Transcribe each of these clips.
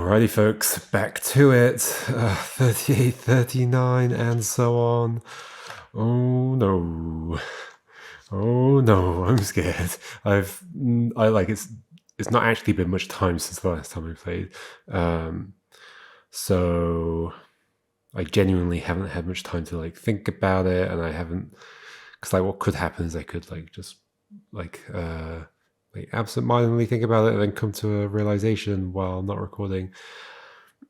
Alrighty, folks, back to it. 38, 39, and so on. Oh no. Oh no, I'm scared. It's not actually been much time since the last time I played. So I genuinely haven't had much time to think about it, and I haven't, because what could happen is I could just absentmindedly think about it and then come to a realization while not recording.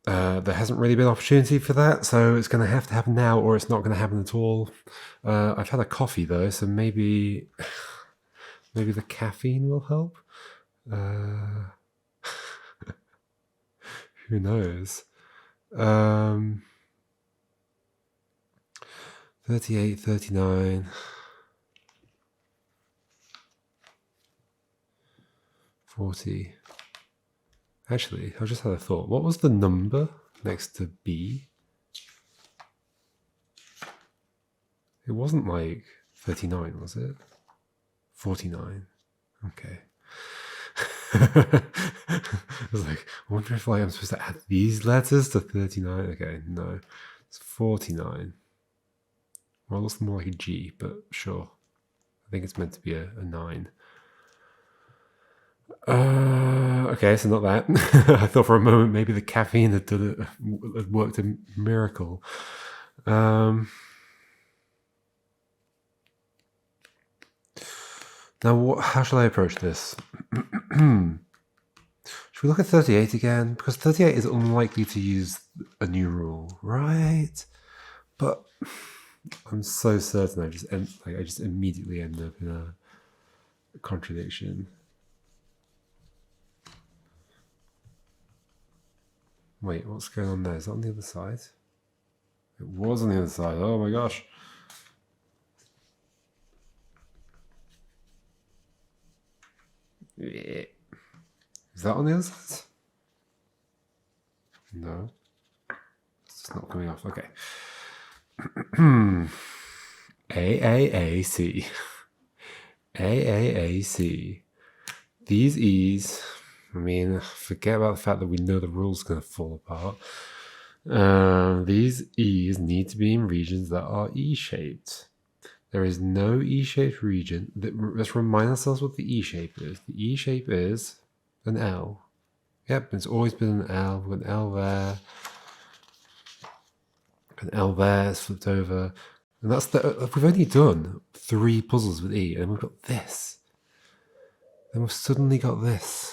There hasn't really been opportunity for that, so it's going to have to happen now, or it's not going to happen at all. I've had a coffee though, so maybe the caffeine will help. Who knows? 38, 39, 40. Actually, I just had a thought. What was the number next to B? It wasn't 39, was it? 49. Okay. I was I wonder if I'm supposed to add these letters to 39. Okay, no. It's 49. Well, it looks more like a G, but sure. I think it's meant to be a 9. Okay, so not that. I thought for a moment maybe the caffeine had worked a miracle. Now, how shall I approach this? Should we look at 38 again? Because 38 is unlikely to use a new rule, right? But I'm so certain I just immediately end up in a contradiction. Wait, what's going on there? Is that on the other side? It was on the other side. Oh my gosh. Is that on the other side? No. It's not coming off. Okay. AAAC. AAAC. These E's, I mean, forget about the fact that we know the rule's going to fall apart. These E's need to be in regions that are E-shaped. There is no E-shaped region. Let's remind ourselves what the E-shape is. The E-shape is an L. Yep, it's always been an L. With an L there. An L there, it's flipped over. And that's we've only done 3 puzzles with E, and we've got this. Then we've suddenly got this.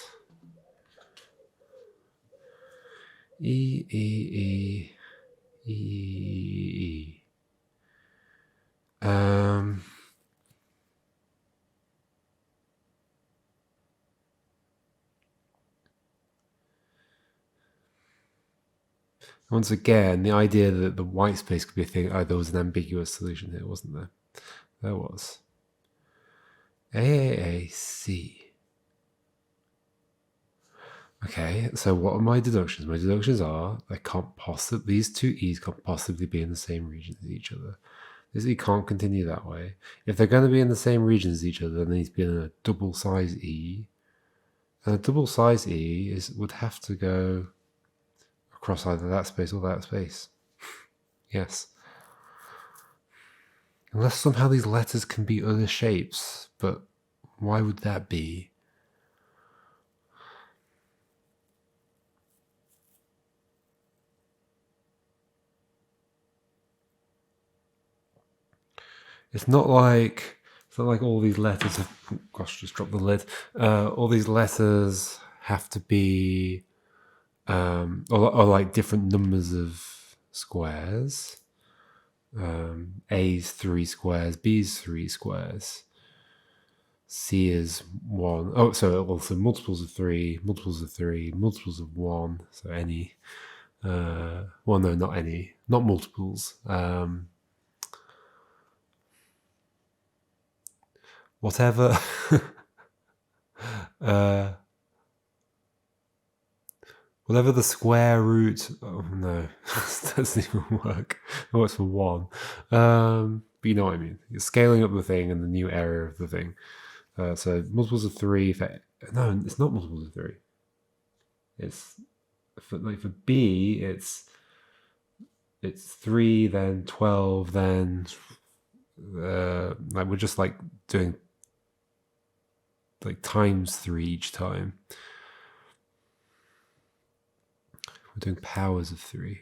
E, E, E, E, E. Once again, the idea that the white space could be a thing, there was an ambiguous solution here, wasn't there? There was. AAAC. Okay, so what are my deductions? My deductions are these 2 E's can't possibly be in the same region as each other. This E can't continue that way. If they're going to be in the same region as each other, they need to be in a double size E. And a double size E would have to go across either that space or that space. Yes. Unless somehow these letters can be other shapes, but why would that be? It's not like all these letters have, oh gosh, just dropped the lid. All these letters have to be, or like different numbers of squares. A's 3 squares, B's 3 squares. C is 1. Oh, so also multiples of 3, multiples of 3, multiples of 1. So any. Well, no, not any. Not multiples. Whatever. Whatever the square root. Oh no, that doesn't even work. It works for 1. But you know what I mean. You're scaling up the thing and the new area of the thing. So multiples of 3. No, it's not multiples of 3. It's for B, it's 3, then 12, then like we're just like doing like times 3 each time. We're doing powers of 3.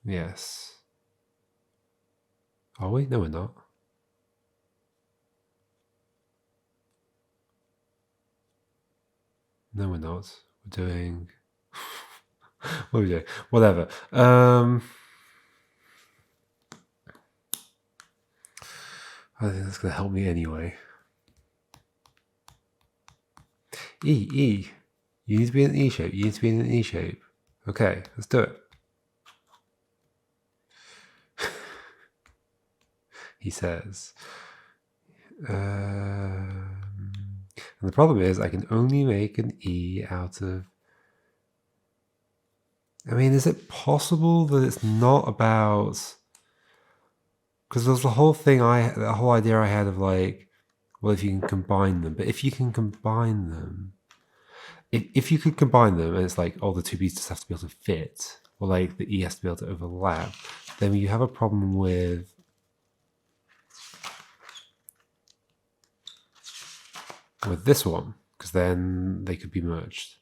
Yes. Are we? No, we're not. No, we're not. We're doing... what are we doing? Whatever. I think that's going to help me anyway. E. You need to be in an E shape. You need to be in an E shape. Okay, let's do it. He says. And the problem is I can only make an E out of... I mean, is it possible that it's not about... Because there's the whole thing, the whole idea I had of like, well, if you can combine them. But if you can combine them... If you could combine them and it's like, oh, the two B's just have to be able to fit, or like the E has to be able to overlap, then you have a problem with this one, because then they could be merged.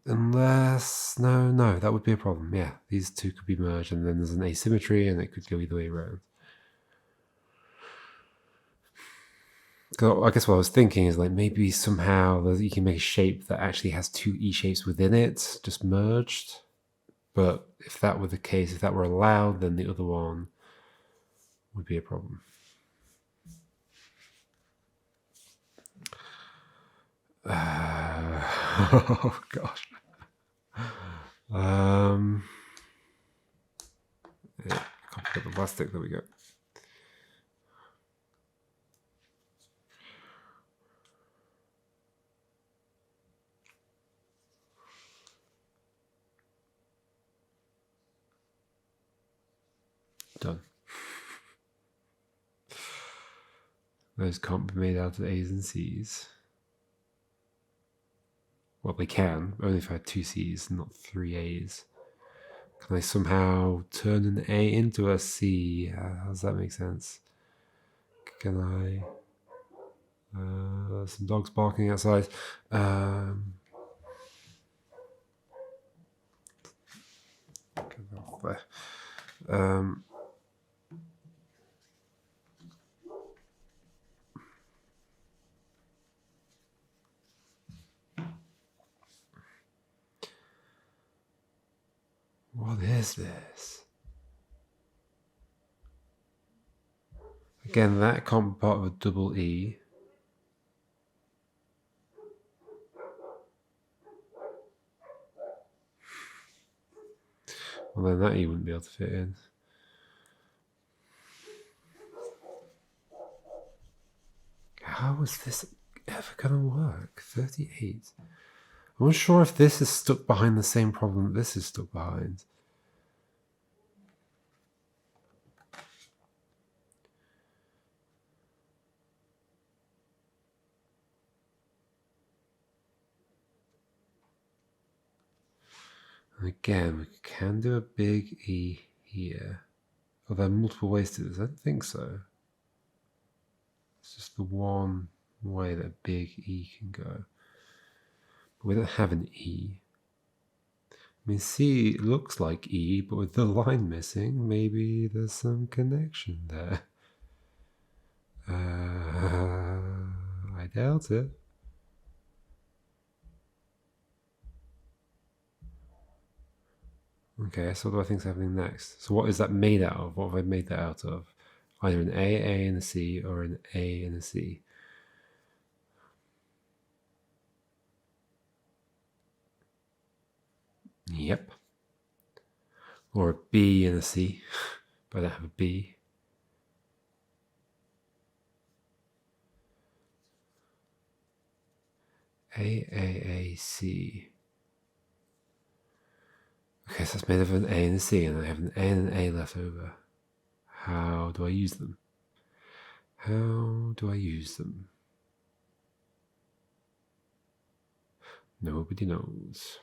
Unless, no, that would be a problem. Yeah, these two could be merged, and then there's an asymmetry, and it could go either way around. I guess what I was thinking is like maybe somehow you can make a shape that actually has two E shapes within it, just merged. But if that were the case, if that were allowed, then the other one would be a problem. Oh gosh. Yeah, can't forget the plastic. There we go. Done. Those can't be made out of A's and C's. Well, they can, only if I had 2 C's, not 3 A's. Can I somehow turn an A into a C? How does that make sense? Can I... some dogs barking outside. What is this? Again, that can't be part of a double E. Well, then that E wouldn't be able to fit in. How is this ever going to work? 38. I'm not sure if this is stuck behind the same problem that this is stuck behind. And again, we can do a big E here. Are there multiple ways to this? I don't think so. It's just the one way that a big E can go. But we don't have an E. I mean, C looks like E, but with the line missing, maybe there's some connection there. I doubt it. Okay, so what do I think is happening next? So what is that made out of? What have I made that out of? Either an A, and a C, or an A and a C. Yep. Or a B and a C, but I don't have a B. AAAC. Okay, so it's made of an A and a C, and I have an A and an A left over. How do I use them? How do I use them? Nobody knows.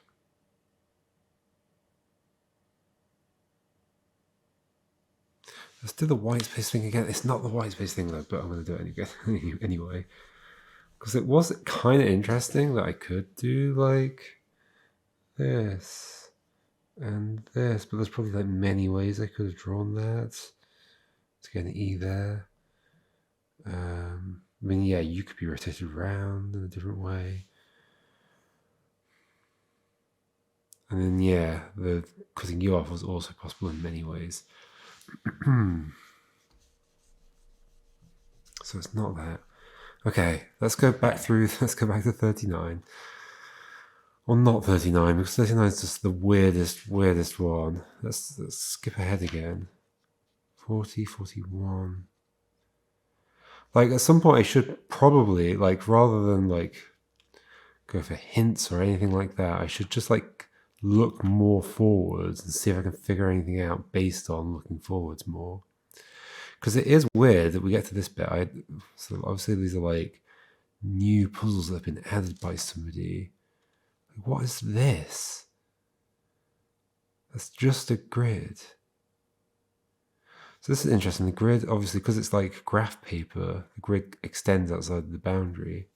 Let's do the white space thing again. It's not the white space thing though, but I'm going to do it anyway. Because it was kind of interesting that I could do like this and this, but there's probably like many ways I could have drawn that to get an E there. I mean, yeah, you could be rotated around in a different way. And then, yeah, the cutting you off was also possible in many ways. So it's not that. Okay, let's go back through. Let's go back to 39. Well, not 39, because 39 is just the weirdest one. Let's skip ahead again. 40, 41. Like, at some point I should probably, like, rather than, like, go for hints or anything like that, I should just, like, look more forwards and see if I can figure anything out based on looking forwards more. Because it is weird that we get to this bit. So obviously these are, like, new puzzles that have been added by somebody. Like, what is this? That's just a grid. So this is interesting. The grid, obviously, because it's like graph paper, the grid extends outside the boundary.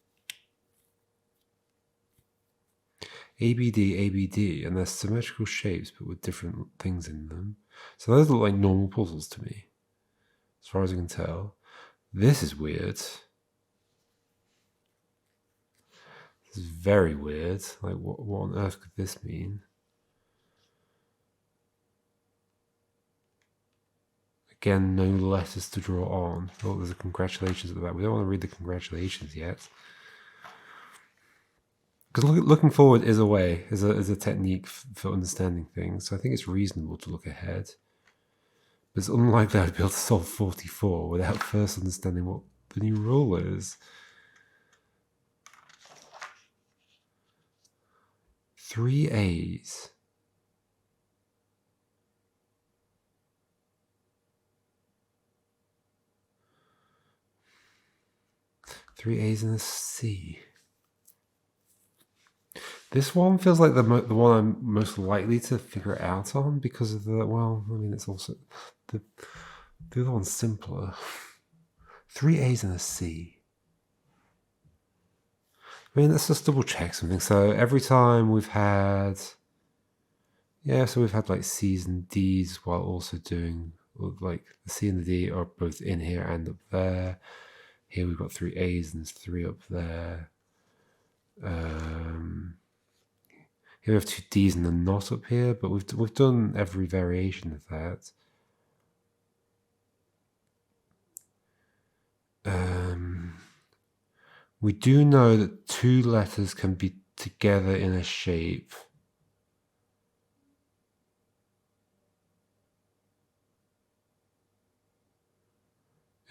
ABD, ABD, and they're symmetrical shapes but with different things in them. So those look like normal puzzles to me, as far as I can tell. This is weird. This is very weird. Like, what on earth could this mean? Again, no letters to draw on. Oh, there's a congratulations at the back. We don't want to read the congratulations yet. Because looking forward is a way, is a technique for understanding things. So I think it's reasonable to look ahead. But it's unlikely I'd be able to solve 44 without first understanding what the new rule is. 3 A's. Three A's and a C. This one feels like the one I'm most likely to figure it out on because of the, well, I mean, it's also, the other one's simpler. 3 A's and a C. I mean, let's just double check something. So every time we've had, yeah, so we've had like C's and D's while also doing, like the C and the D are both in here and up there. Here we've got 3 A's and there's 3 up there. Here we have 2 D's and a not up here, but we've done every variation of that. We do know that 2 letters can be together in a shape.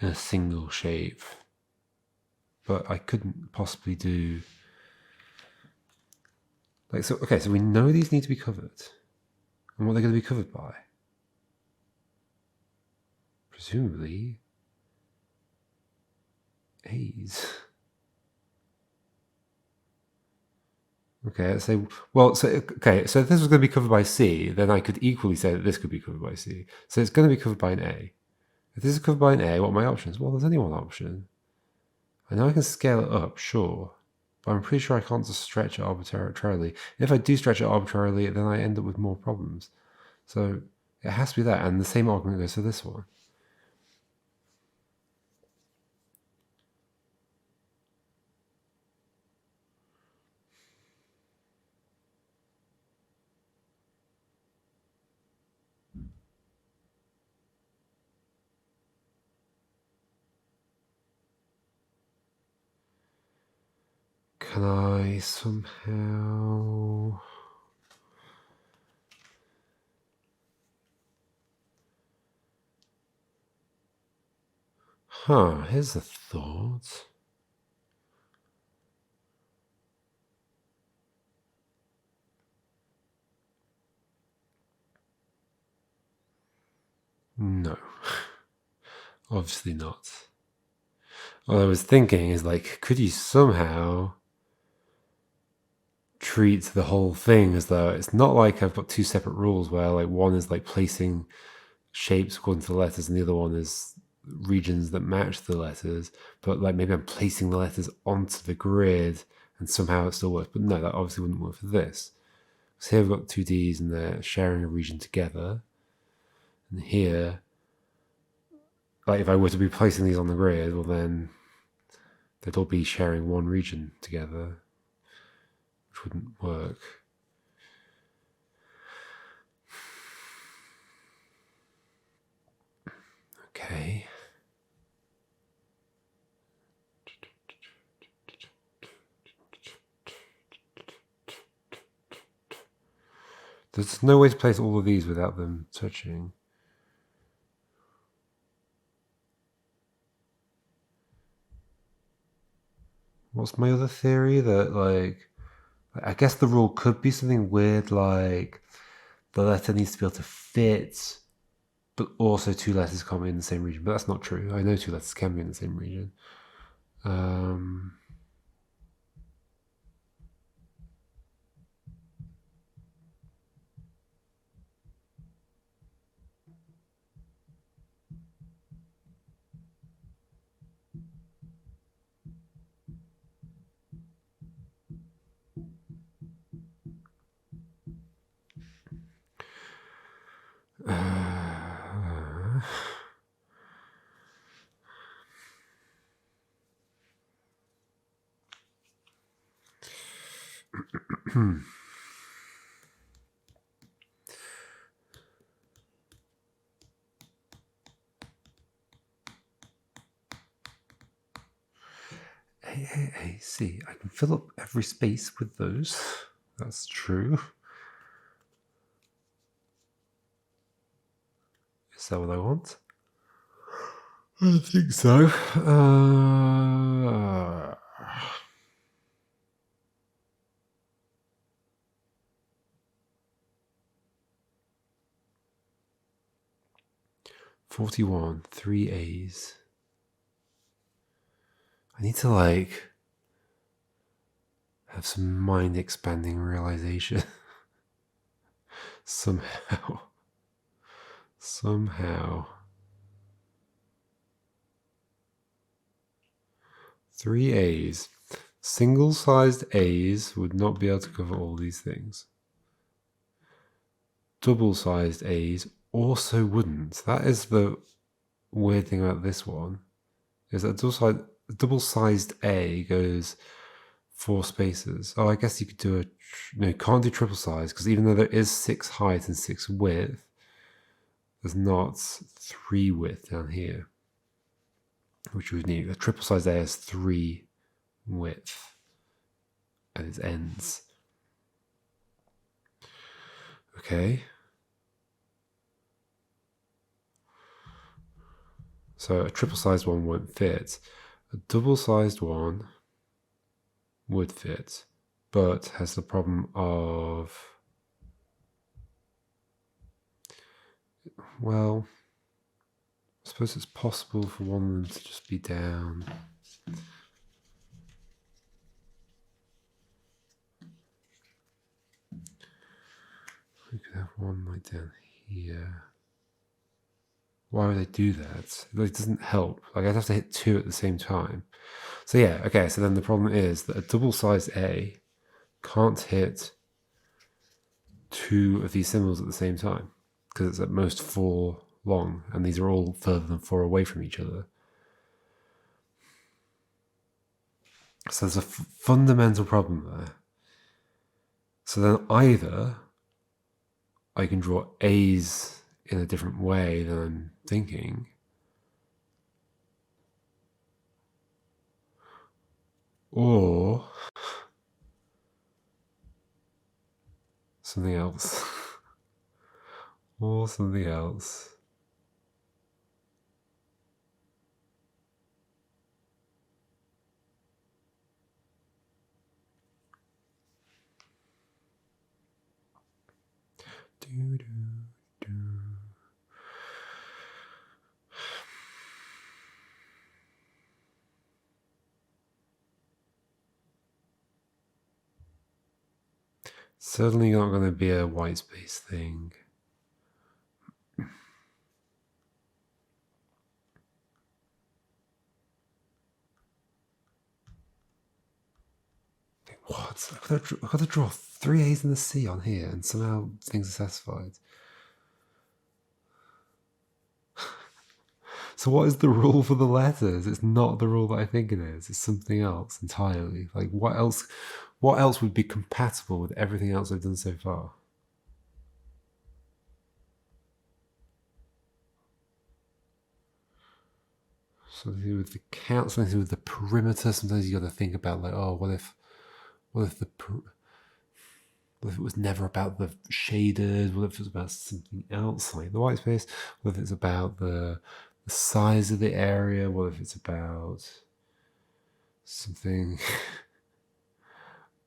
In a single shape. But I couldn't possibly do... Like, so, okay, so we know these need to be covered. And what are they going to be covered by? Presumably... A's. Okay, let's say, well, so, okay, so if this was going to be covered by C, then I could equally say that this could be covered by C. So it's going to be covered by an A. If this is covered by an A, what are my options? Well, there's only one option. I know I can scale it up, sure, but I'm pretty sure I can't just stretch it arbitrarily. If I do stretch it arbitrarily, then I end up with more problems. So it has to be that, and the same argument goes for this one. Can I somehow... Huh, here's a thought. No. Obviously not. What I was thinking is like, could you somehow treat the whole thing as though it's not like I've got two separate rules where like one is like placing shapes according to the letters and the other one is regions that match the letters, but like maybe I'm placing the letters onto the grid and somehow it still works. But no, that obviously wouldn't work for this. So here we've got two Ds and they're sharing a region together. And here, like if I were to be placing these on the grid, well then they'd all be sharing one region together, which wouldn't work. Okay. There's no way to place all of these without them touching. What's my other theory? That like, I guess the rule could be something weird like the letter needs to be able to fit, but also two letters can't be in the same region. But that's not true. I know two letters can be in the same region. Hey, see, I can fill up every space with those. That's true. Is that what I want? I think so. 41, 3 A's. I need to like have some mind expanding realization. Somehow. 3 A's. Single-sized A's would not be able to cover all these things. Double-sized A's also wouldn't. That is the weird thing about this one, is that double-sized A goes 4 spaces. Oh, I guess you could do no, you can't do triple size, because even though there is 6 height and 6 width, there's not 3 width down here, which we would need. A triple size A has 3 width at its ends. Okay. So a triple sized one won't fit. A double sized one would fit, but has the problem of, well, I suppose it's possible for one of them to just be down. We could have one like down here. Why would they do that? It doesn't help. Like I'd have to hit 2 at the same time. So yeah, okay, so then the problem is that a double-sized A can't hit 2 of these symbols at the same time because it's at most 4 long, and these are all further than 4 away from each other. So there's a fundamental problem there. So then either I can draw A's in a different way than I'm thinking, or something else. Or something else. Certainly not going to be a white space thing. What? I've got to draw 3 A's and a C on here, and somehow things are satisfied. So what is the rule for the letters? It's not the rule that I think it is. It's something else entirely. Like what else? What else would be compatible with everything else I've done so far? Something to do with the count, something to do with the perimeter. Sometimes you got to think about like, oh, what if it was never about the shaders? What if it was about something else, like the white space? What if it's about the size of the area? What if it's about something?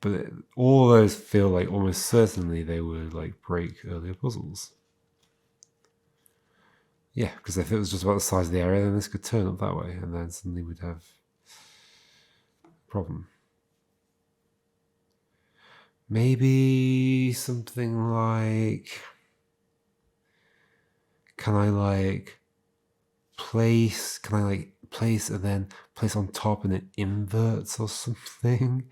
But all of those feel like almost certainly they would like break earlier puzzles. Yeah, because if it was just about the size of the area, then this could turn up that way, and then suddenly we'd have a problem. Maybe something like, can I like place and then place on top and it inverts or something?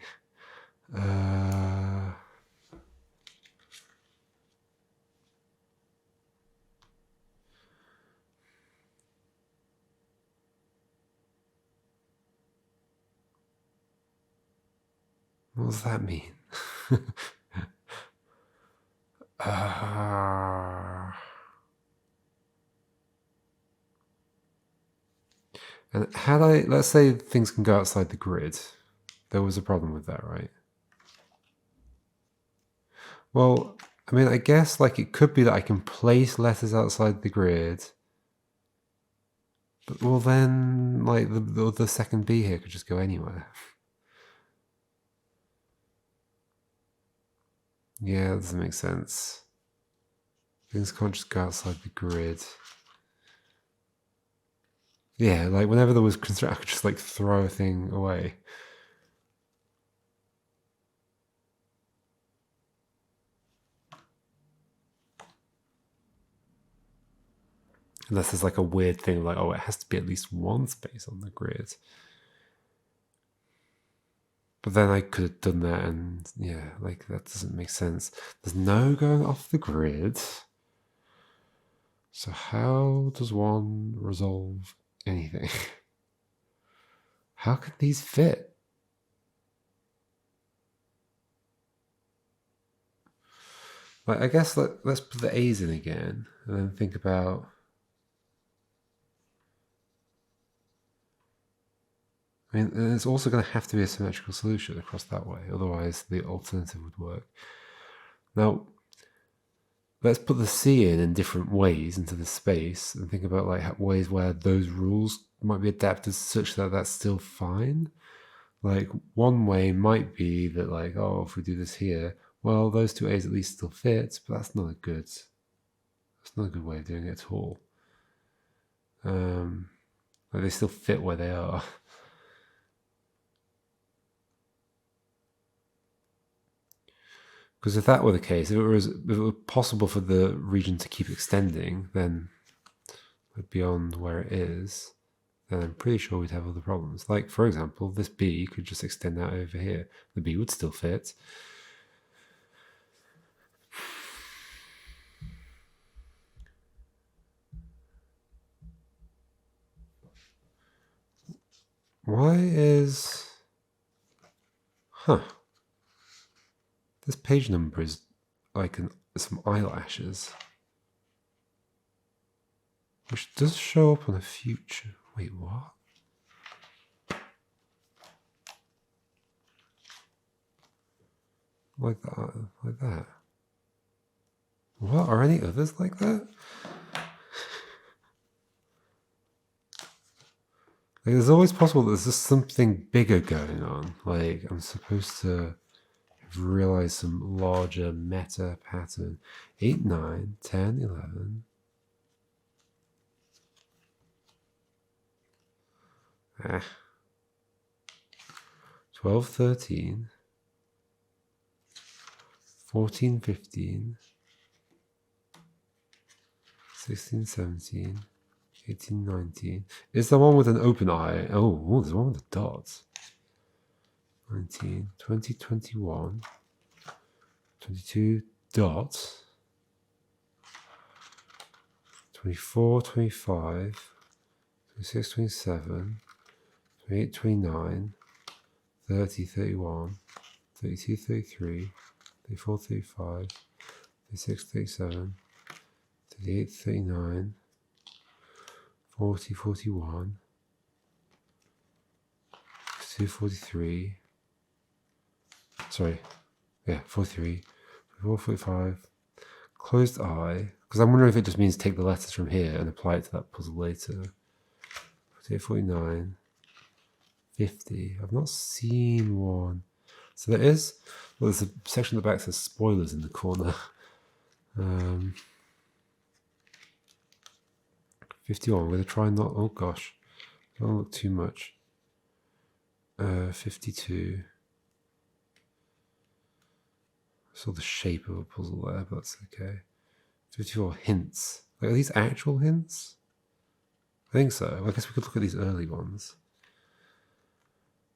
What does that mean? And let's say things can go outside the grid. There was a problem with that, right? Well, I mean, I guess like it could be that I can place letters outside the grid. But well, then like the second B here could just go anywhere. Yeah, that doesn't make sense. Things can't just go outside the grid. Yeah, like whenever there was construction, I could just like throw a thing away. Unless there's like a weird thing like, oh, it has to be at least one space on the grid. But then I could have done that, and yeah, like that doesn't make sense. There's no going off the grid. So how does one resolve anything? How can these fit? Like, I guess let's put the A's in again, and then think about. I mean, it's also going to have to be a symmetrical solution across that way, otherwise the alternative would work. Now, let's put the C in different ways into the space and think about like ways where those rules might be adapted such that that's still fine. Like one way might be that like, oh, if we do this here, well, those two A's at least still fit, but that's not a good way of doing it at all. Like they still fit where they are. Because if that were the case, if it were possible for the region to keep extending, then beyond where it is, then I'm pretty sure we'd have other problems. Like, for example, this B could just extend out over here. The B would still fit. Why is... This page number is like some eyelashes. Which does show up on a future. Wait, what? Like that. What? Are any others like that? Like, there's always possible that there's just something bigger going on. Like, I'm supposed to have realized some larger meta pattern. 8, 9, 10, 11. 12, 13. 14, 15, 16, 17, 18, 19. Is the one with an open eye? Oh, there's one with a dot. 19, 20, 21, 22, dot. 24, 25, 26, 27, 28, 29, 30, 31, 32, 33, 34, 35, 36, 37, 38, 39, 40, 41, 42, 43, sorry, yeah, 43, 44, 45, closed eye, because I'm wondering if it just means take the letters from here and apply it to that puzzle later. 48, 49, 50, I've not seen one. So there is, well, there's a section at the back that says spoilers in the corner. 51, I'm going to try not, oh gosh, don't look too much. 52. I saw the shape of a puzzle there, but that's okay. 54, hints. Like, are these actual hints? I think so. I guess we could look at these early ones.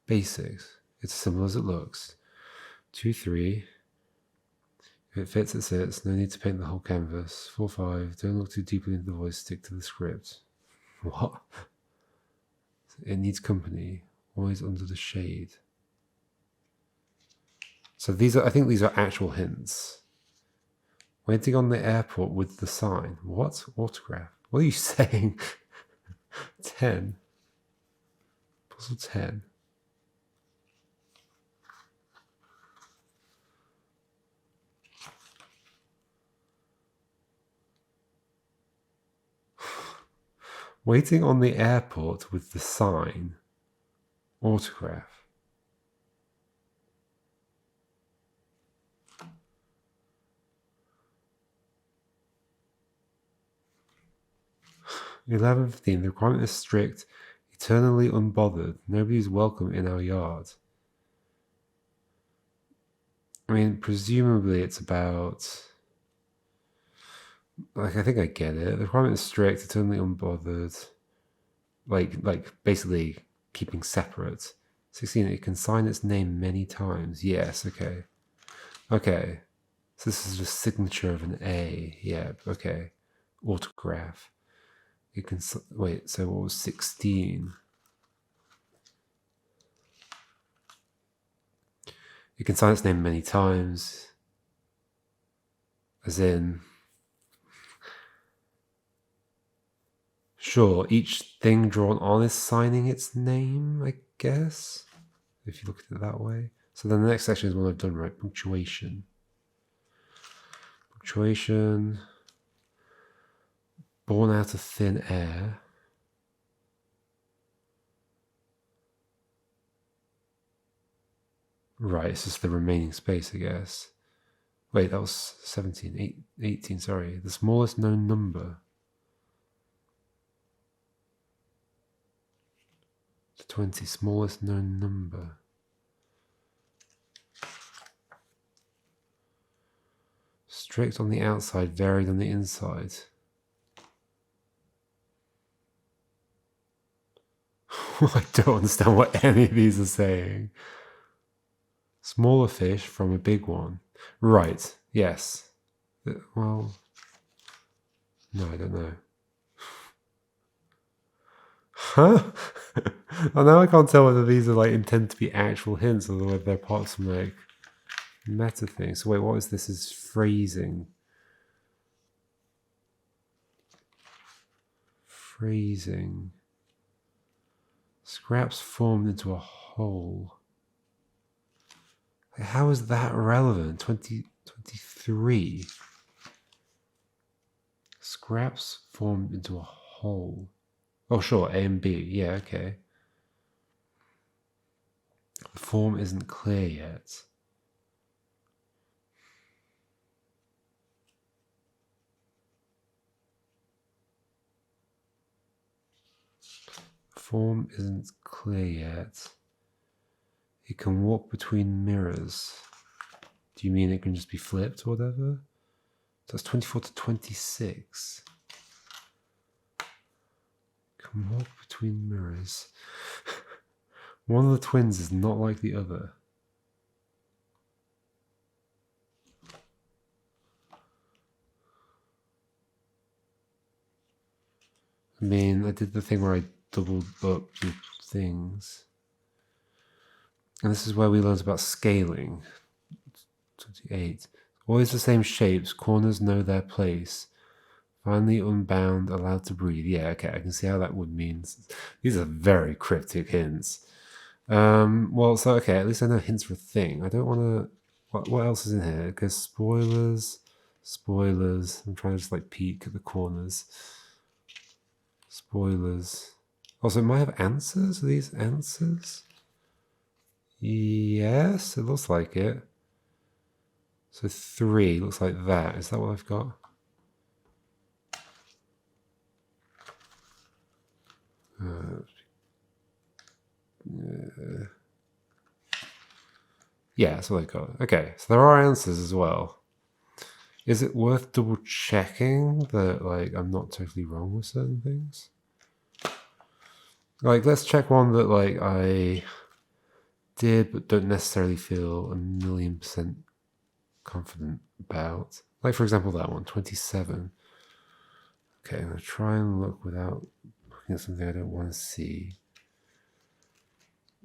Basics. It's as simple as it looks. 2, 3. If it fits, it sits. No need to paint the whole canvas. 4, 5. Don't look too deeply into the voice. Stick to the script. What? It needs company. Always under the shade. So these are, I think these are actual hints. Waiting on the airport with the sign. What? Autograph. What are you saying? 10. Puzzle 10. Waiting on the airport with the sign. Autograph. $11.15. The requirement is strict. Eternally unbothered. Nobody's welcome in our yard. I mean, presumably it's about... Like, I think I get it. The requirement is strict, eternally unbothered. Like basically keeping separate. 16, it can sign its name many times. Yes, okay. Okay. So this is the signature of an A. Yeah, okay. Autograph. It can... Wait, so what was 16? It can sign its name many times. As in... Sure, each thing drawn on is signing its name, I guess, if you look at it that way. So then the next section is one I've done right, punctuation. Punctuation, born out of thin air. Right, it's just the remaining space, I guess. Wait, that was 17, 18, sorry. The smallest known number. 20, smallest known number. Strict on the outside, varied on the inside. I don't understand what any of these are saying. Smaller fish from a big one. Right, yes. Well, no, I don't know. Huh? Well, now I can't tell whether these are like intended to be actual hints or whether they're part of some like meta thing. So wait, what is this? Is phrasing. Phrasing. Scraps formed into a whole. How is that relevant? 2023. Scraps formed into a whole. Oh, sure, A and B. Yeah, okay. The form isn't clear yet. Form isn't clear yet. It can walk between mirrors. Do you mean it can just be flipped or whatever? So it's 24 to 26. Can walk between mirrors. One of the twins is not like the other. I mean, I did the thing where I doubled up the things. And this is where we learned about scaling. 28. Always the same shapes. Corners know their place. Finally unbound, allowed to breathe. Yeah, okay, I can see how that would mean. These are very cryptic hints. Well, so, okay, at least I know hints for a thing. I don't want to... What else is in here? Because spoilers. I'm trying to just, like, peek at the corners. Spoilers. Also, it might have answers. Are these answers? Yes, it looks like it. So 3 looks like that. Is that what I've got? Yeah, that's what I got. Okay, so there are answers as well. Is it worth double checking that, like, I'm not totally wrong with certain things? Like, let's check one that, like, I did but don't necessarily feel 1,000,000% confident about. Like, for example, that one, 27. Okay, I'm going to try and look without looking at something I don't want to see.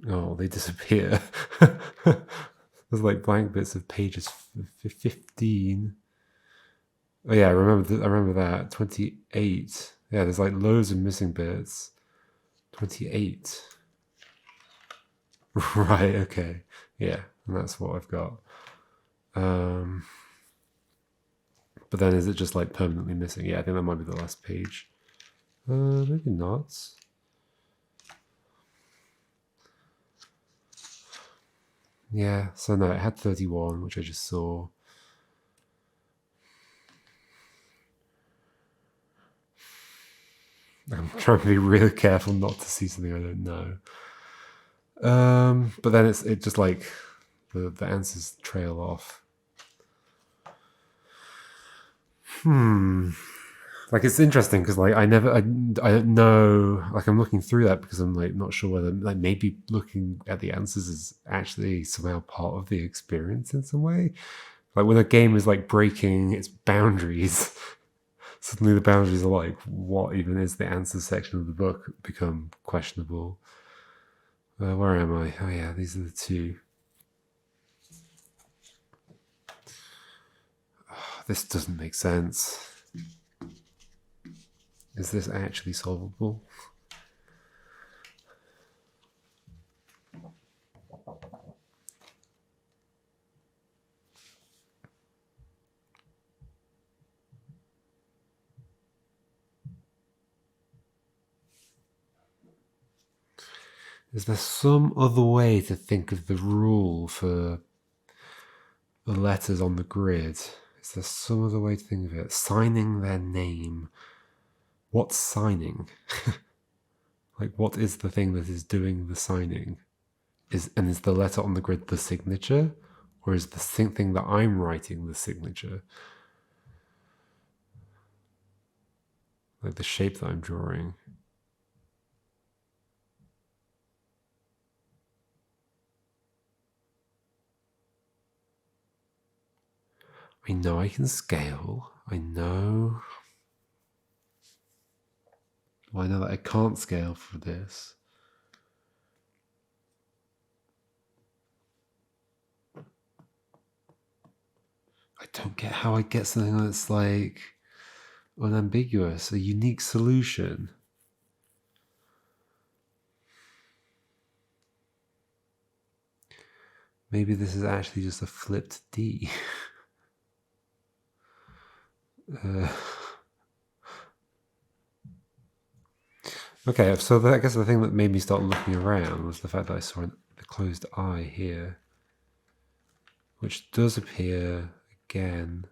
Oh, they disappear. There's like blank bits of pages 15. Oh yeah, I remember that. 28. Yeah, there's like loads of missing bits. 28. Right, okay. Yeah, and that's what I've got. But then is it just like permanently missing? Yeah, I think that might be the last page. Maybe not. Yeah, so no, it had 31, which I just saw. I'm trying to be really careful not to see something I don't know. But then it just like the answers trail off. Like it's interesting because like I don't know, like I'm looking through that because I'm like not sure whether like maybe looking at the answers is actually somehow part of the experience in some way. Like when a game is like breaking its boundaries, suddenly the boundaries are like, what even is the answer section of the book become questionable. Where am I? Oh yeah, these are the two. Oh, this doesn't make sense. Is this actually solvable? Is there some other way to think of the rule for the letters on the grid? Is there some other way to think of it? Signing their name. What's signing? Like, what is the thing that is doing the signing? Is the letter on the grid the signature? Or is the thing that I'm writing the signature? Like the shape that I'm drawing. I know I can scale. I know that I can't scale for this. I don't get how I get something that's like unambiguous, a unique solution. Maybe this is actually just a flipped D. Okay, so I guess the thing that made me start looking around was the fact that I saw the closed eye here, which does appear again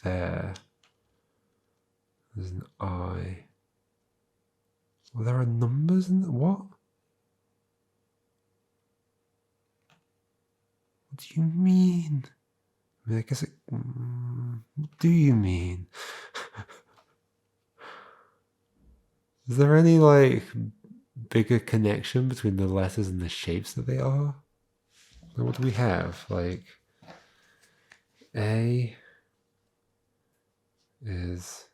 there. There's an eye. Well, there are numbers in what? What What do you mean? I mean, I guess it... what do you mean? Is there any, like, bigger connection between the letters and the shapes that they are? What do we have? Like, A is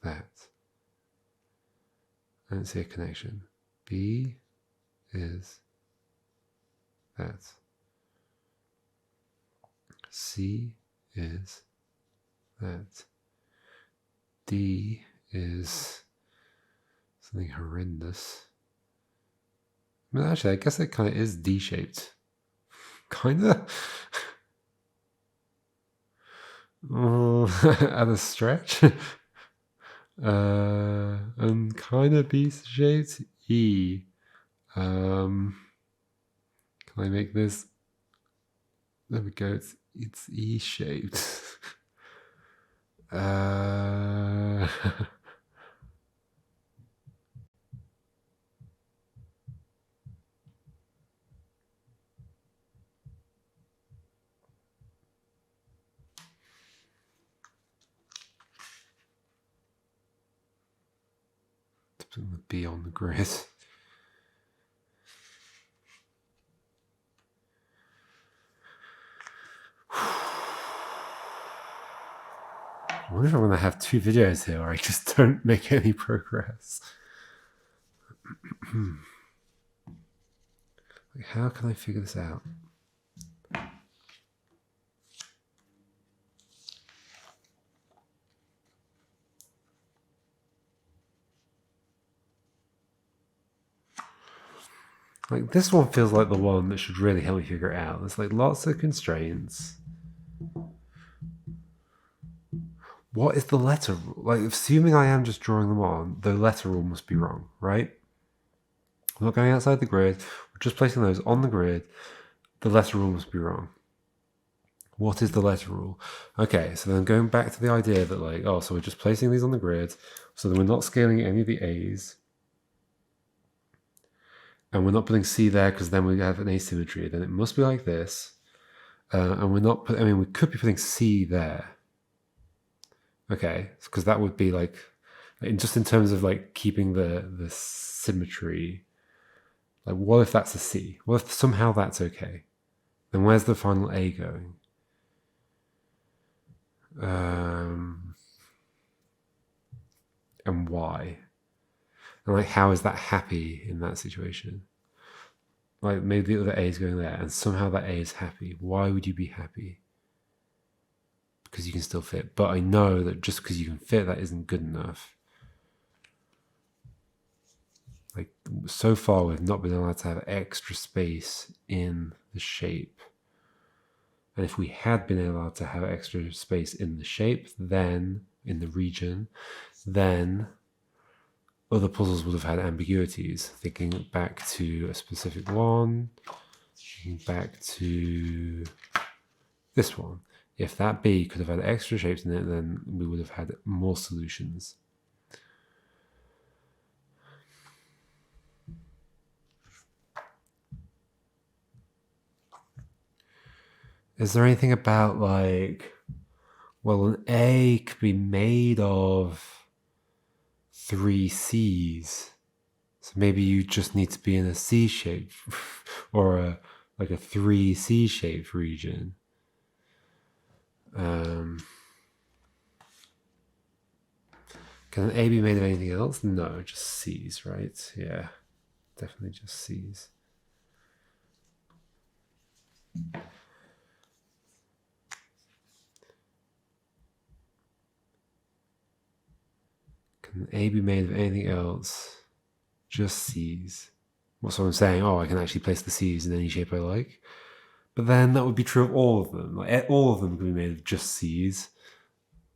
that. I don't see a connection. B is that. C is that. D is something horrendous. I mean, actually, I guess it kind of is D-shaped. Kinda. At a stretch. And kind of B-shaped. E. Can I make this? There we go. It's E-shaped. Putting the B on the grid. I wonder if I'm going to have 2 videos here where I just don't make any progress. Like, how can I figure this out? Like, this one feels like the one that should really help me figure it out. There's like lots of constraints. What is the letter rule? Like, assuming I am just drawing them on, the letter rule must be wrong, right? I'm not going outside the grid. We're just placing those on the grid. The letter rule must be wrong. What is the letter rule? Okay, so then going back to the idea that, like, oh, so we're just placing these on the grid, so then we're not scaling any of the A's. And we're not putting C there because then we have an asymmetry. Then it must be like this. And we're not I mean, we could be putting C there. Okay, because that would be like just in terms of like keeping the symmetry. Like, what if that's a C? What if somehow that's okay? Then where's the final A going? And why? And like, how is that happy in that situation? Like, maybe the other A is going there, and somehow that A is happy. Why would you be happy? Because you can still fit. But I know that just because you can fit, that isn't good enough. Like, so far we've not been allowed to have extra space in the shape. And if we had been allowed to have extra space in the shape, then in the region, then other puzzles would have had ambiguities. Thinking back to a specific one, thinking back to this one. If that B could have had extra shapes in it, then we would have had more solutions. Is there anything about, like, well, an A could be made of 3 C's. So maybe you just need to be in a C shape or like a 3 C shaped region. Can an A be made of anything else? No, just C's, right? Yeah, definitely just C's. Can an A be made of anything else? Just C's. What's what I'm saying? Oh, I can actually place the C's in any shape I like. But then that would be true of all of them. Like, all of them could be made of just C's.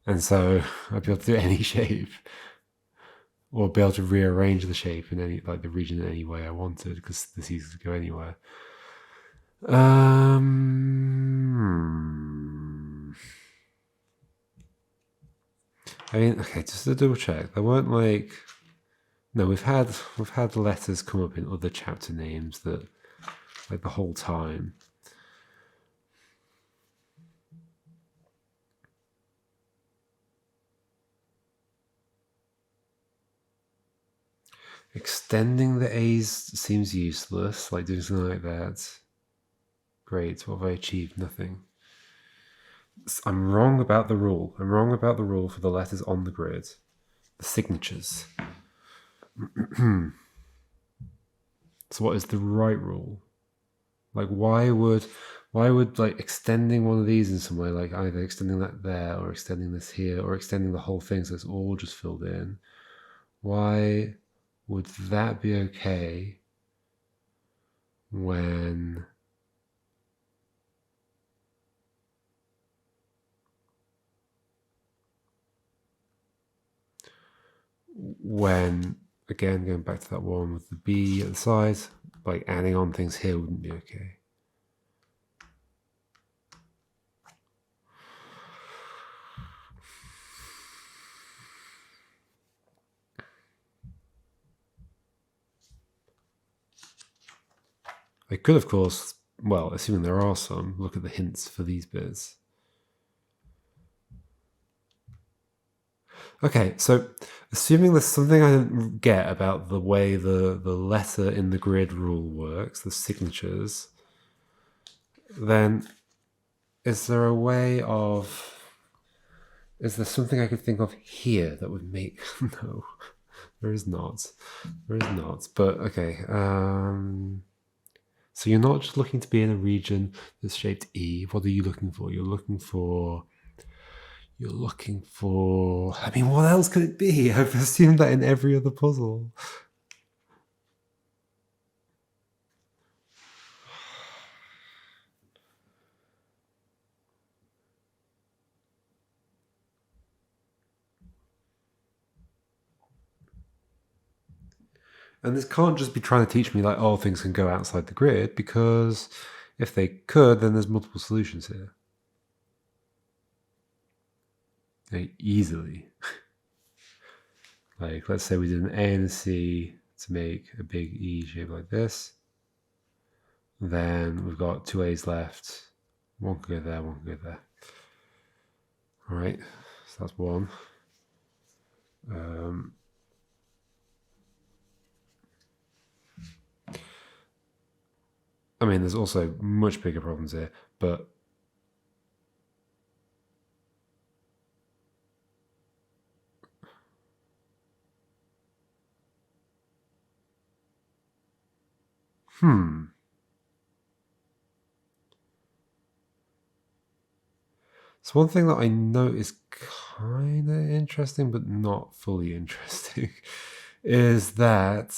And so I'd be able to do any shape. Or be able to rearrange the shape in any, like, the region in any way I wanted, because the C's could go anywhere. I mean, okay, just to double check, there weren't like, no, we've had letters come up in other chapter names that like the whole time. Extending the A's seems useless, like doing something like that. Great, what have I achieved? Nothing. I'm wrong about the rule. I'm wrong about the rule for the letters on the grid. The signatures. So what is the right rule? Like why would like extending one of these in some way, like either extending that there or extending this here or extending the whole thing so it's all just filled in, why would that be okay when again going back to that one with the B at the side, like adding on things here wouldn't be okay. I could, of course, well, assuming there are some, look at the hints for these bits. Okay, so assuming there's something I don't get about the way the letter in the grid rule works, the signatures, then is there a way of... Is there something I could think of here that would make... No, there is not. There is not, but okay. So you're not just looking to be in a region that's shaped E. What are you looking for? You're looking for... I mean, what else could it be? I've assumed that in every other puzzle. And this can't just be trying to teach me like, oh, things can go outside the grid, because if they could, then there's multiple solutions here. Like, easily. Like, let's say we did an A and a C to make a big E shape like this. Then we've got two A's left. One can go there, one can go there. All right, so that's one. I mean, there's also much bigger problems here, but So one thing that I know is kind of interesting, but not fully interesting, is that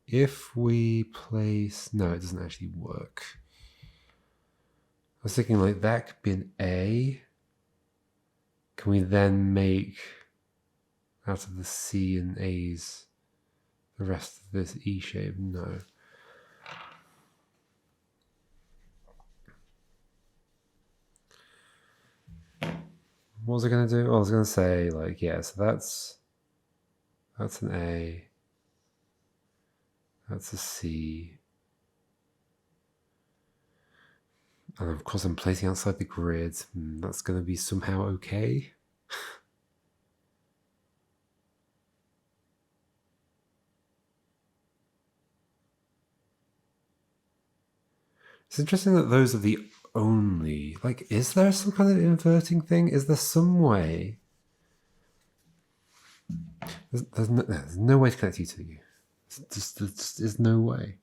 if we place... No, it doesn't actually work. I was thinking like that could be an A. Can we then make out of the C and A's the rest of this E shape? No. What was I going to do? I was going to say like, yeah, so that's an A. That's a C. And of course I'm placing outside the grid. That's going to be somehow okay. It's interesting that those are the only... Like, is there some kind of inverting thing? Is there some way? There's no way to connect you to you. There's no way.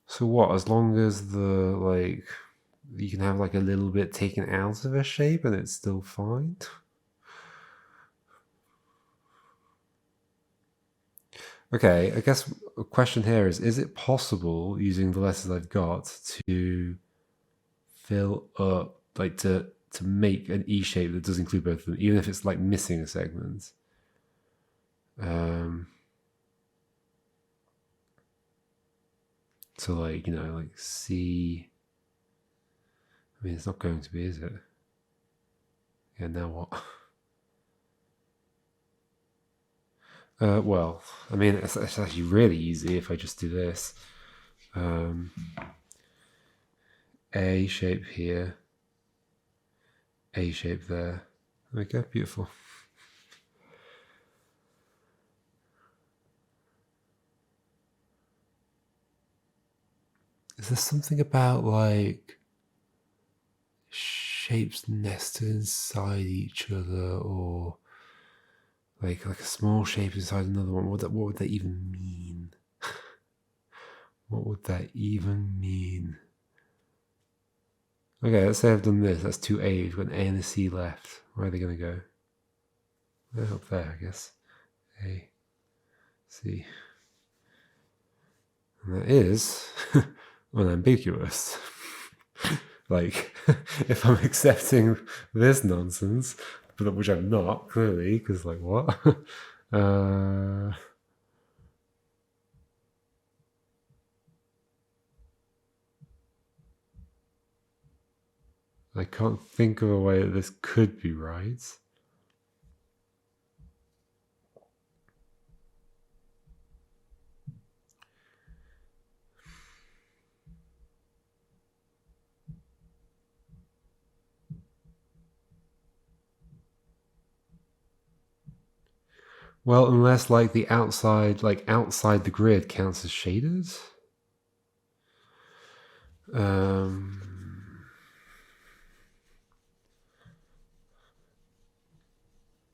So what, as long as the, like, you can have like a little bit taken out of a shape and it's still fine? Okay, I guess a question here is it possible, using the letters I've got, to fill up, like to make an E shape that does include both of them, even if it's like missing a segment? So like, you know, like C... I mean, it's not going to be, is it? Yeah, now what? Well, I mean, it's actually really easy if I just do this. A shape here, A shape there. There we go, beautiful. Is there something about like shapes nested inside each other, or like a small shape inside another one? What would that even mean? What would that even mean? Okay, let's say I've done this. That's two A's. We've got an A and a C left. Where are they going to go? They're up there, I guess. A, C. And that is unambiguous. Like, if I'm accepting this nonsense, but which I'm not, clearly, because, like, what? I can't think of a way that this could be right. Well, unless like the outside, like outside the grid counts as shaded.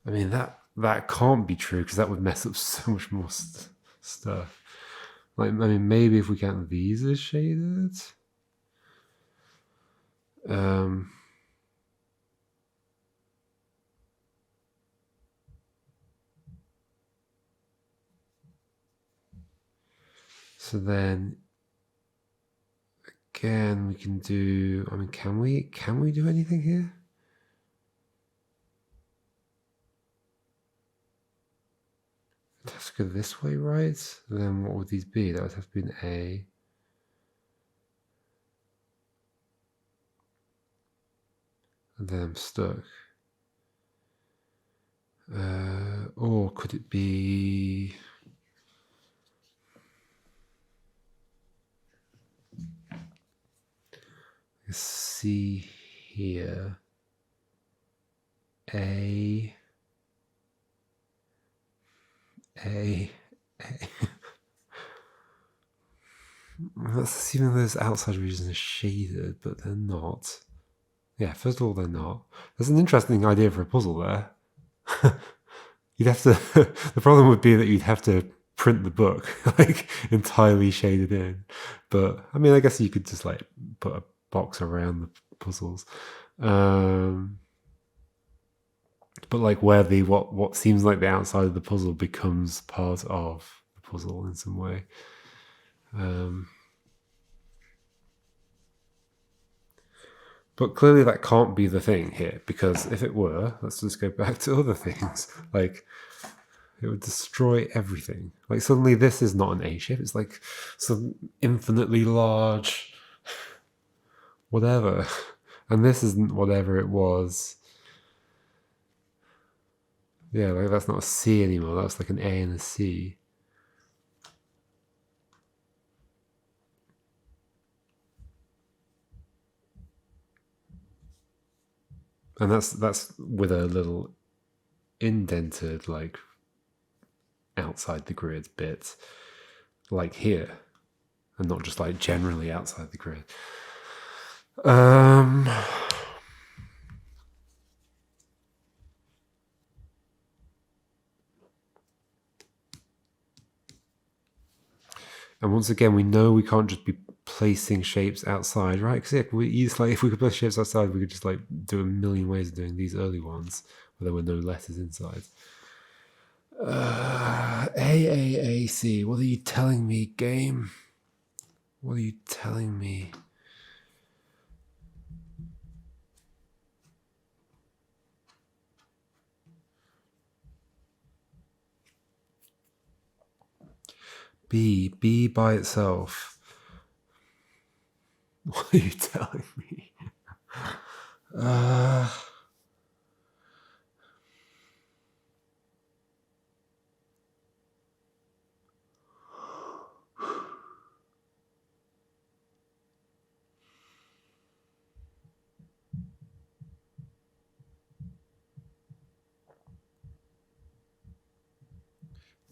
I mean that can't be true because that would mess up so much more stuff. Like, I mean, maybe if we count these as shaded. So then again, we can do. I mean, can we do anything here? It has to go this way, right? Then what would these be? That would have to be an A. And then I'm stuck. Or could it be a C here? A. Let's assume those outside regions are shaded, but they're not. Yeah, first of all, they're not. There's an interesting idea for a puzzle there. You'd have to. The problem would be that you'd have to print the book like entirely shaded in. But I mean, I guess you could just like put a box around the puzzles. But like where the what seems like the outside of the puzzle becomes part of the puzzle in some way. But clearly that can't be the thing here, because if it were, let's just go back to other things. Like, it would destroy everything. Like, suddenly this is not an A shape. It's like some infinitely large whatever. And this isn't whatever it was. Yeah, like that's not a C anymore. That's like an A and a C. And that's with a little indented, like, outside the grid bit, like here, and not just like generally outside the grid. And once again, we know we can't just be placing shapes outside, right? Because like if we could place shapes outside, we could just like do a million ways of doing these early ones where there were no letters inside. AAAC. What are you telling me, game? What are you telling me? B by itself. What are you telling me?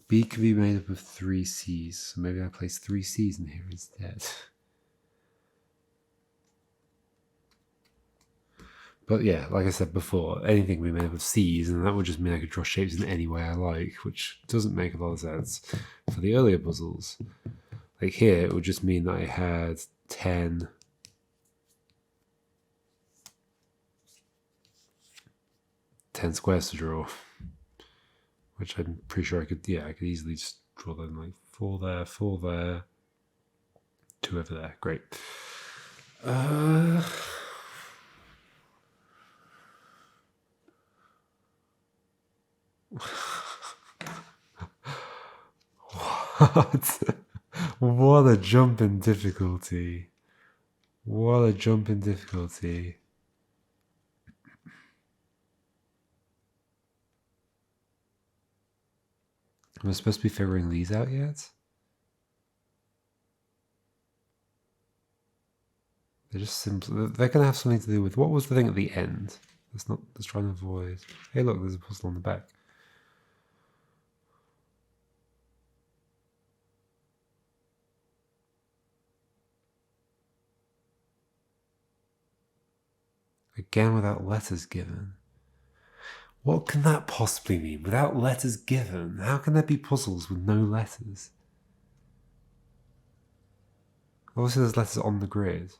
B could be made up of 3 C's, so maybe I place 3 C's in here instead. But yeah, like I said before, anything can be made up of C's, and that would just mean I could draw shapes in any way I like, which doesn't make a lot of sense for the earlier puzzles. Like here, it would just mean that I had 10 squares to draw, which I'm pretty sure I could easily just draw them like 4 there, 4 there, 2 over there. Great. What? What a jump in difficulty. What a jump in difficulty. Am I supposed to be figuring these out yet? They're just simple. They're going to have something to do with... What was the thing at the end? Let's try and avoid... Hey, look, there's a puzzle on the back. Again, without letters given. What can that possibly mean? Without letters given? How can there be puzzles with no letters? Obviously, there's letters on the grid.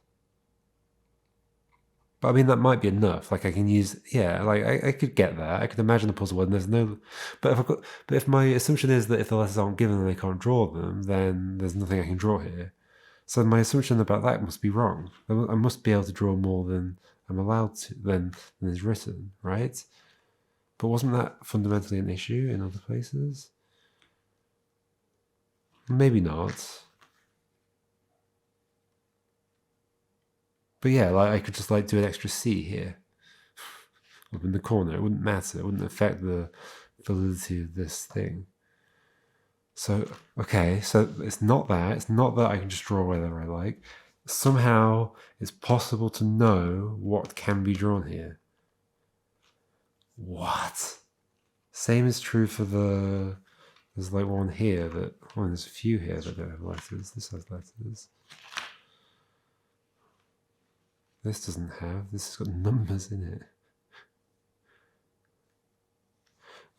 But I mean, that might be enough. Like I can use, like I could get that. I could imagine a puzzle where there's no, but if my assumption is that if the letters aren't given and I can't draw them, then there's nothing I can draw here. So my assumption about that must be wrong. I must be able to draw more than I'm allowed to, than is written, right? But wasn't that fundamentally an issue in other places? Maybe not. But yeah, like I could just like do an extra C here. Up in the corner. It wouldn't matter. It wouldn't affect the validity of this thing. So, okay, so it's not that. It's not that I can just draw whatever I like. Somehow it's possible to know what can be drawn here. What? Same is true for the... There's like one here that... Well, there's a few here that don't have letters. This has letters. This doesn't have. This has got numbers in it.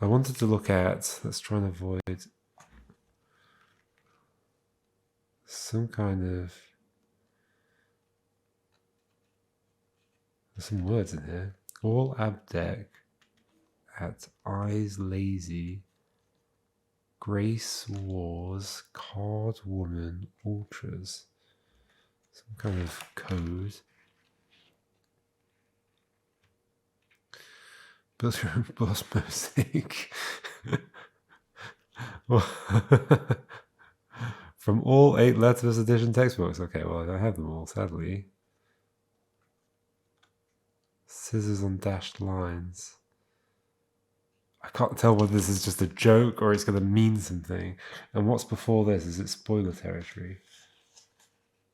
I wanted to look at... Let's try and avoid... some kind of... There's some words in here. All Abdec at Eyes Lazy, Grace Wars, Card Woman, Ultras. Some kind of code. Build your own boss mosaic. From all 8 letters edition textbooks. Okay, well, I don't have them all, sadly. Scissors on dashed lines. I can't tell whether this is just a joke or it's going to mean something. And what's before this? Is it spoiler territory?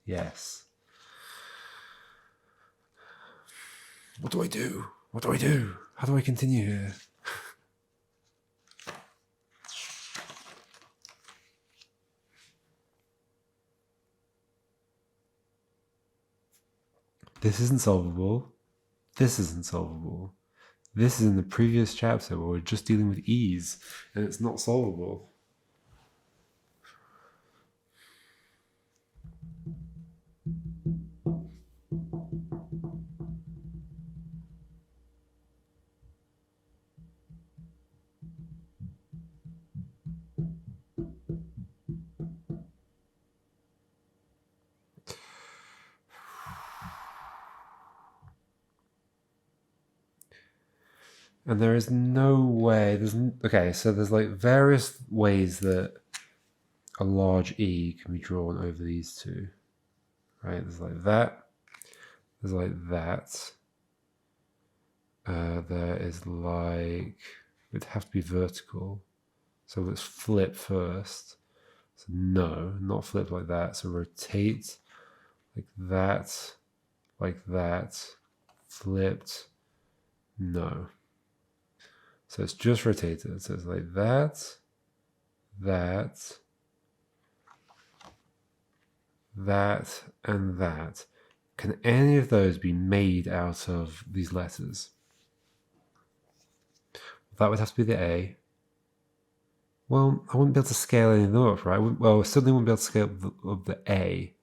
Yes. What do I do? What do I do? How do I continue here? This isn't solvable. This isn't solvable. This is in the previous chapter where we're just dealing with ease, and it's not solvable. And there is no way, okay, so there's like various ways that a large E can be drawn over these two, right? There's like that, there's like that. There is like, it'd have to be vertical. So let's flip first. So no, not flip like that. So rotate like that, flipped, no. So it's just rotated. So it's like that, that, and that. Can any of those be made out of these letters? That would have to be the A. Well, I wouldn't be able to scale anything up, right? Well, I certainly wouldn't be able to scale up the A.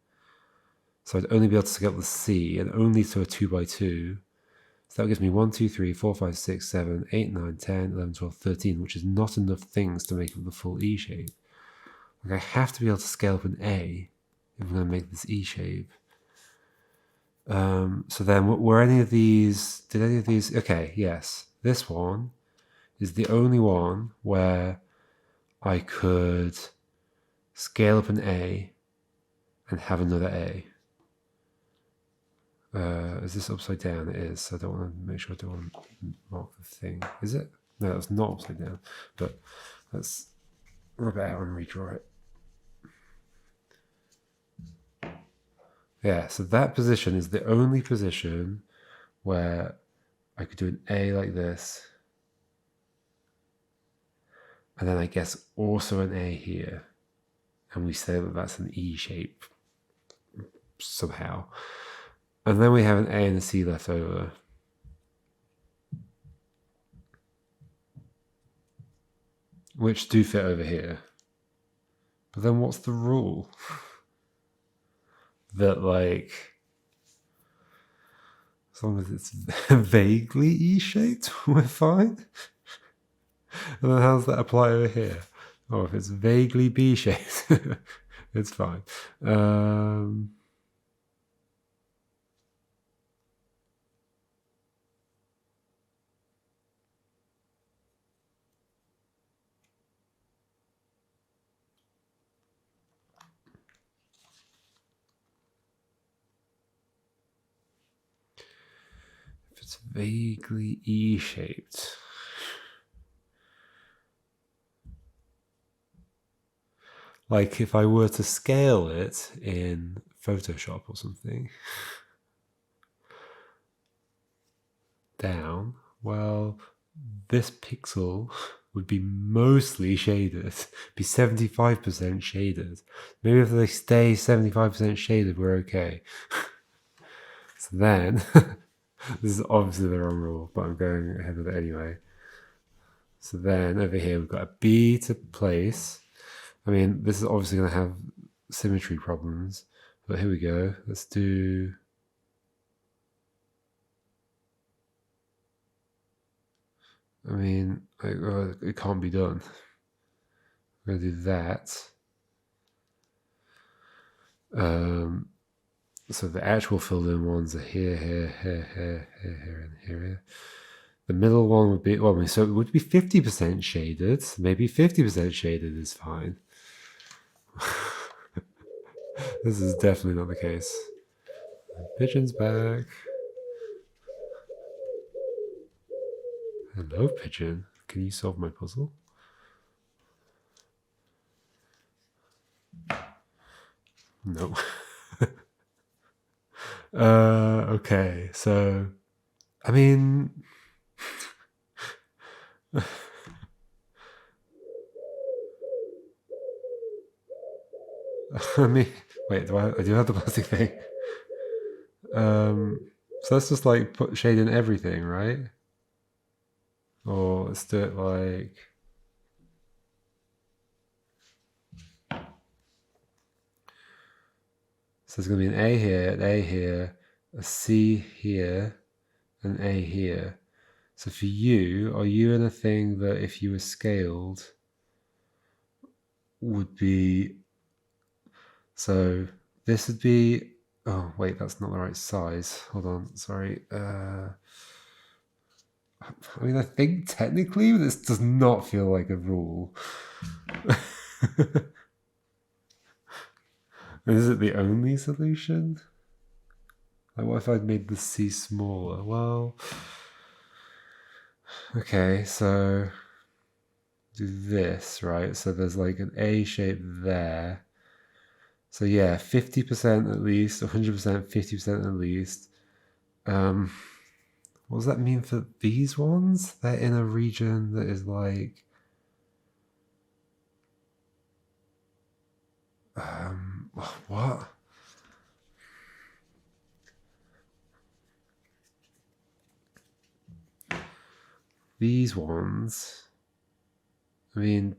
So I'd only be able to scale up the C, and only to a 2x2. So that gives me 1, 2, 3, 4, 5, 6, 7, 8, 9, 10, 11, 12, 13, which is not enough things to make up the full E shape. Like, I have to be able to scale up an A if I'm going to make this E shape. So then, were any of these, did any of these, okay, yes. This one is the only one where I could scale up an A and have another A. Is this upside down? It is, so I don't want to make sure I don't want to mark the thing. Is it? No, that's not upside down, but let's rub it out and redraw it. Yeah, so that position is the only position where I could do an A like this, and then I guess also an A here, and we say that that's an E shape somehow. And then we have an A and a C left over. Which do fit over here. But then what's the rule? That, like, as long as it's vaguely E-shaped, we're fine? And then how does that apply over here? Oh, if it's vaguely B-shaped, it's fine. If it's vaguely E-shaped, like if I were to scale it in Photoshop or something down, well, this pixel would be mostly shaded, be 75% shaded. Maybe if they stay 75% shaded, we're okay. So then, this is obviously the wrong rule, but I'm going ahead with it anyway. So then over here, we've got a B to place. I mean, this is obviously going to have symmetry problems, but here we go. Let's do... I mean, it can't be done. We're going to do that. So the actual filled in ones are here, and here. The middle one would be, well, so it would be 50% shaded. Maybe 50% shaded is fine. This is definitely not the case. Pigeon's back. Hello, Pigeon. Can you solve my puzzle? No. Okay, so, I mean... I mean, wait, I do have the plastic thing. So let's just like put shade in everything, right? Or let's do it like... So there's going to be an A here, a C here, an A here. So for you, are you in a thing that if you were scaled would be... So this would be... Oh, wait, that's not the right size. Hold on, sorry. I mean, I think technically this does not feel like a rule. Is it the only solution? Like, what if I'd made the C smaller? Well, okay, so do this, right? So there's like an A shape there. So yeah, 50% at least, 100%, 50% at least. What does that mean for these ones? They're in a region that is like... What? These ones, I mean,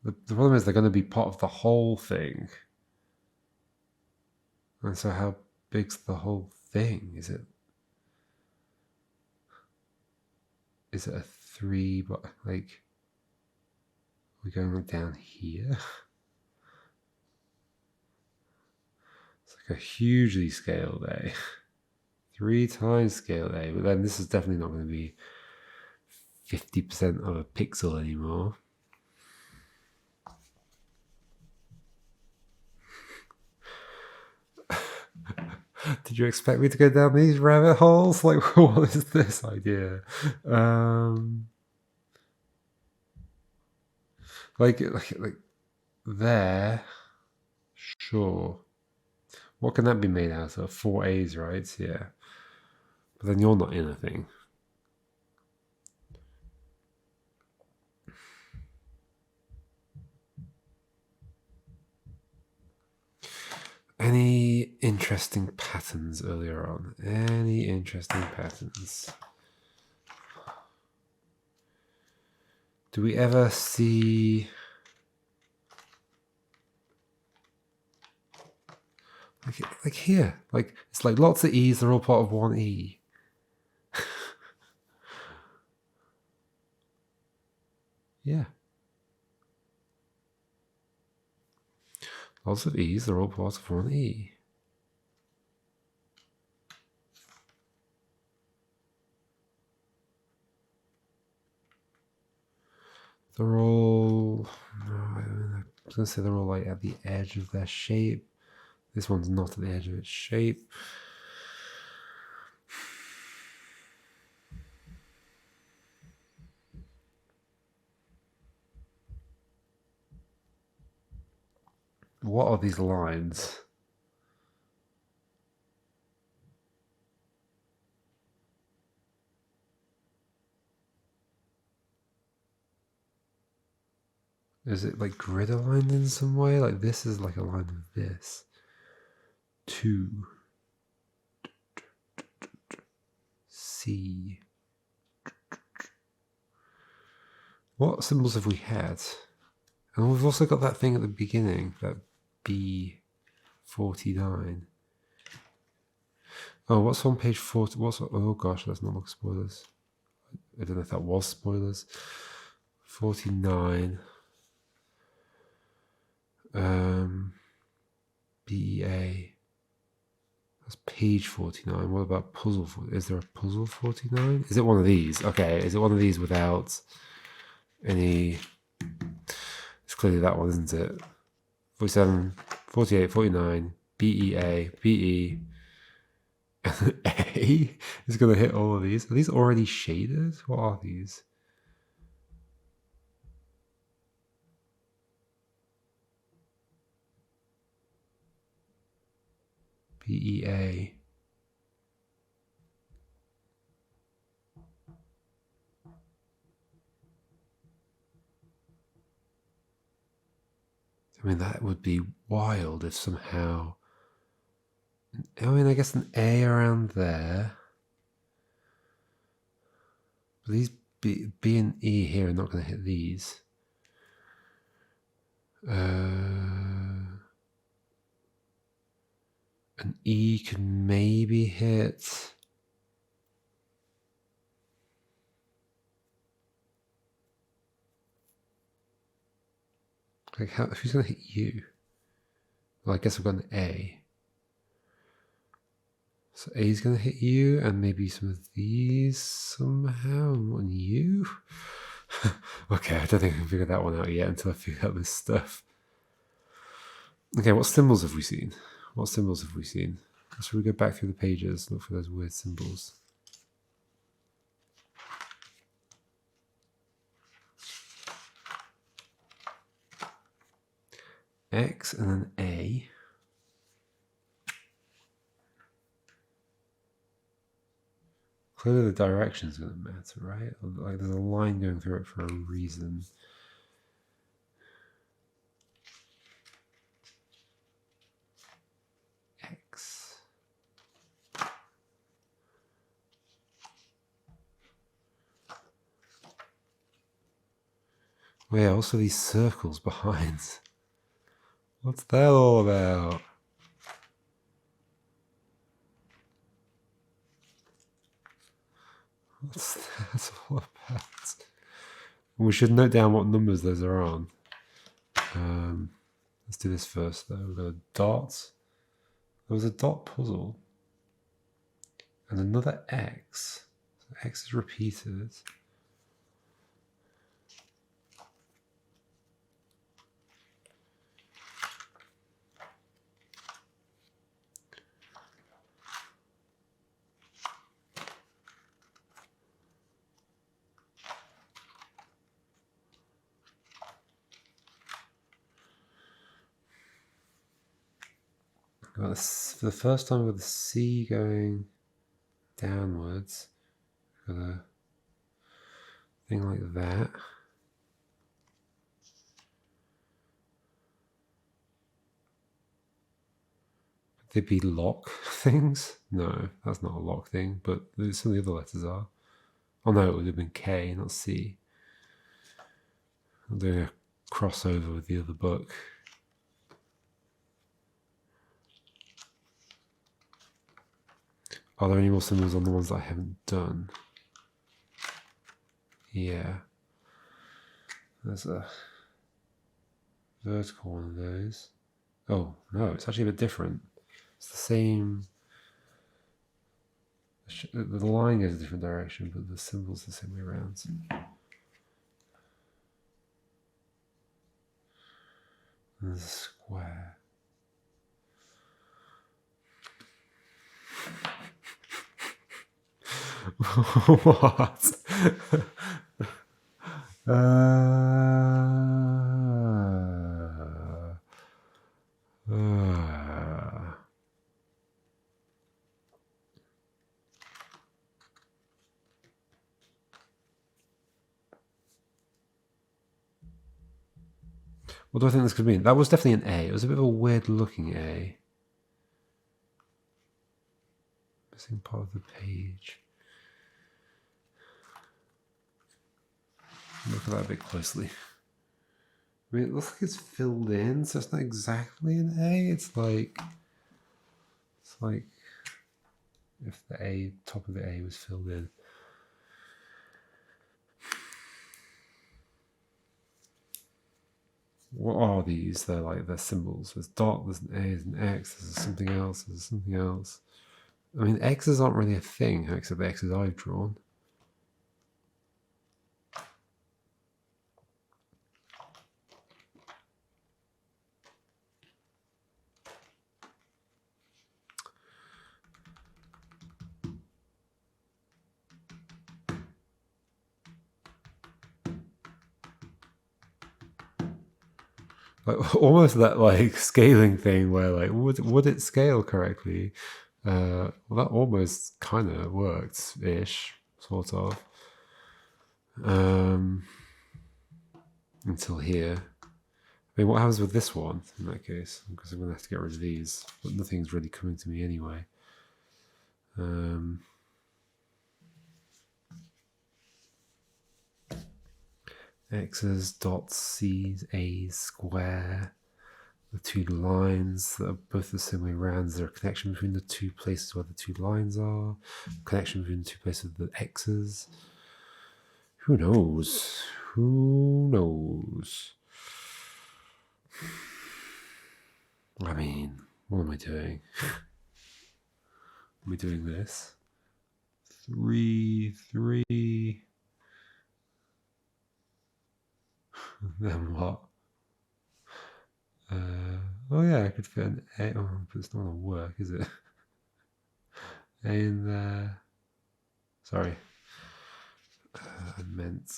the problem is they're going to be part of the whole thing. And so how big's the whole thing? Is it a 3, but like, we're going down here? It's like a hugely scaled A. 3 times scaled A, but then this is definitely not going to be 50% of a pixel anymore. Did you expect me to go down these rabbit holes? Like, what is this idea? Like there, sure. What can that be made out of? 4 A's, right? Yeah. But then you're not in a thing. Any interesting patterns earlier on? Any interesting patterns? Do we ever see... Like here, like it's like lots of E's, they're all part of one E. Yeah. Lots of E's, they're all part of one E. They're all... I was going to say they're all like at the edge of their shape. This one's not at the edge of its shape. What are these lines? Is it like grid aligned in some way? Like this is like a line of this. 2. C. What symbols have we had? And we've also got that thing at the beginning, that B49. Oh, what's on page 40? Oh gosh, let's not look spoilers. I don't know if that was spoilers. 49. BEA. That's page 49. What about puzzle? Is there a puzzle 49? Is it one of these? Okay, is it one of these without any... It's clearly that one, isn't it? 47, 48, 49, BEA, BE, and A is going to hit all of these. Are these already shaded? What are these? BEA. I mean, that would be wild if somehow... I mean, I guess an A around there. But these B and E here are not going to hit these. An E could maybe hit... Like, who's going to hit you? Well, I guess I've got an A. So A is going to hit you, and maybe some of these somehow on you? Okay, I don't think I can figure that one out yet until I figure out this stuff. Okay, what symbols have we seen? What symbols have we seen? Should we go back through the pages, look for those weird symbols? X and then A. Clearly the direction is going to matter, right? Like there's a line going through it for a reason. X. Oh yeah, also these circles behind. What's that all about? What's that all about? We should note down what numbers those are on. Let's do this first though. We've got a dot. There was a dot puzzle. And another X. So X is repeated. For the first time with the C going downwards, got a thing like that. Could they be lock things? No, that's not a lock thing, but some of the other letters are. Oh no, it would have been K, not C. I'm doing a crossover with the other book. Are there any more symbols on the ones that I haven't done? Yeah. There's a vertical one of those. Oh, no, it's actually a bit different. It's the same. The line goes a different direction, but the symbol's the same way around. And there's a square. What? What do I think this could mean? That was definitely an A. It was a bit of a weird looking A. Missing part of the page. Look at that a bit closely. I mean, it looks like it's filled in, so it's not exactly an A. It's like if the top of the A was filled in. What are these? They're symbols. There's dot, there's an A, there's an X, there's something else, there's something else. I mean, X's aren't really a thing, except the X's I've drawn. Like almost that like scaling thing where like would it scale correctly? Well, that almost kind of worked ish, sort of. Until here. I mean, what happens with this one in that case? Because I'm going to have to get rid of these, but nothing's really coming to me anyway. X's, dots, C's, A's, square. The two lines that are both the same way around. Is there a connection between the two places where the two lines are? Connection between the two places of the X's? Who knows? Who knows? I mean, what am I doing? Am I doing this? 3, 3. Then what? Oh yeah, I could fit an A. Oh, but it's not gonna work, is it? A in there. Sorry. I meant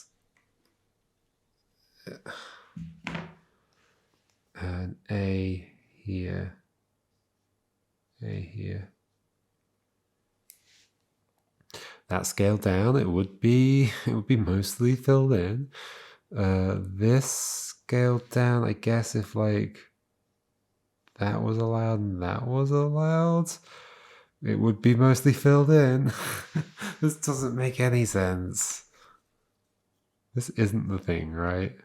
an A here. A here. that scale down, it would be mostly filled in. This scale down, I guess if like that was allowed and that was allowed, it would be mostly filled in. This doesn't make any sense. This isn't the thing, right?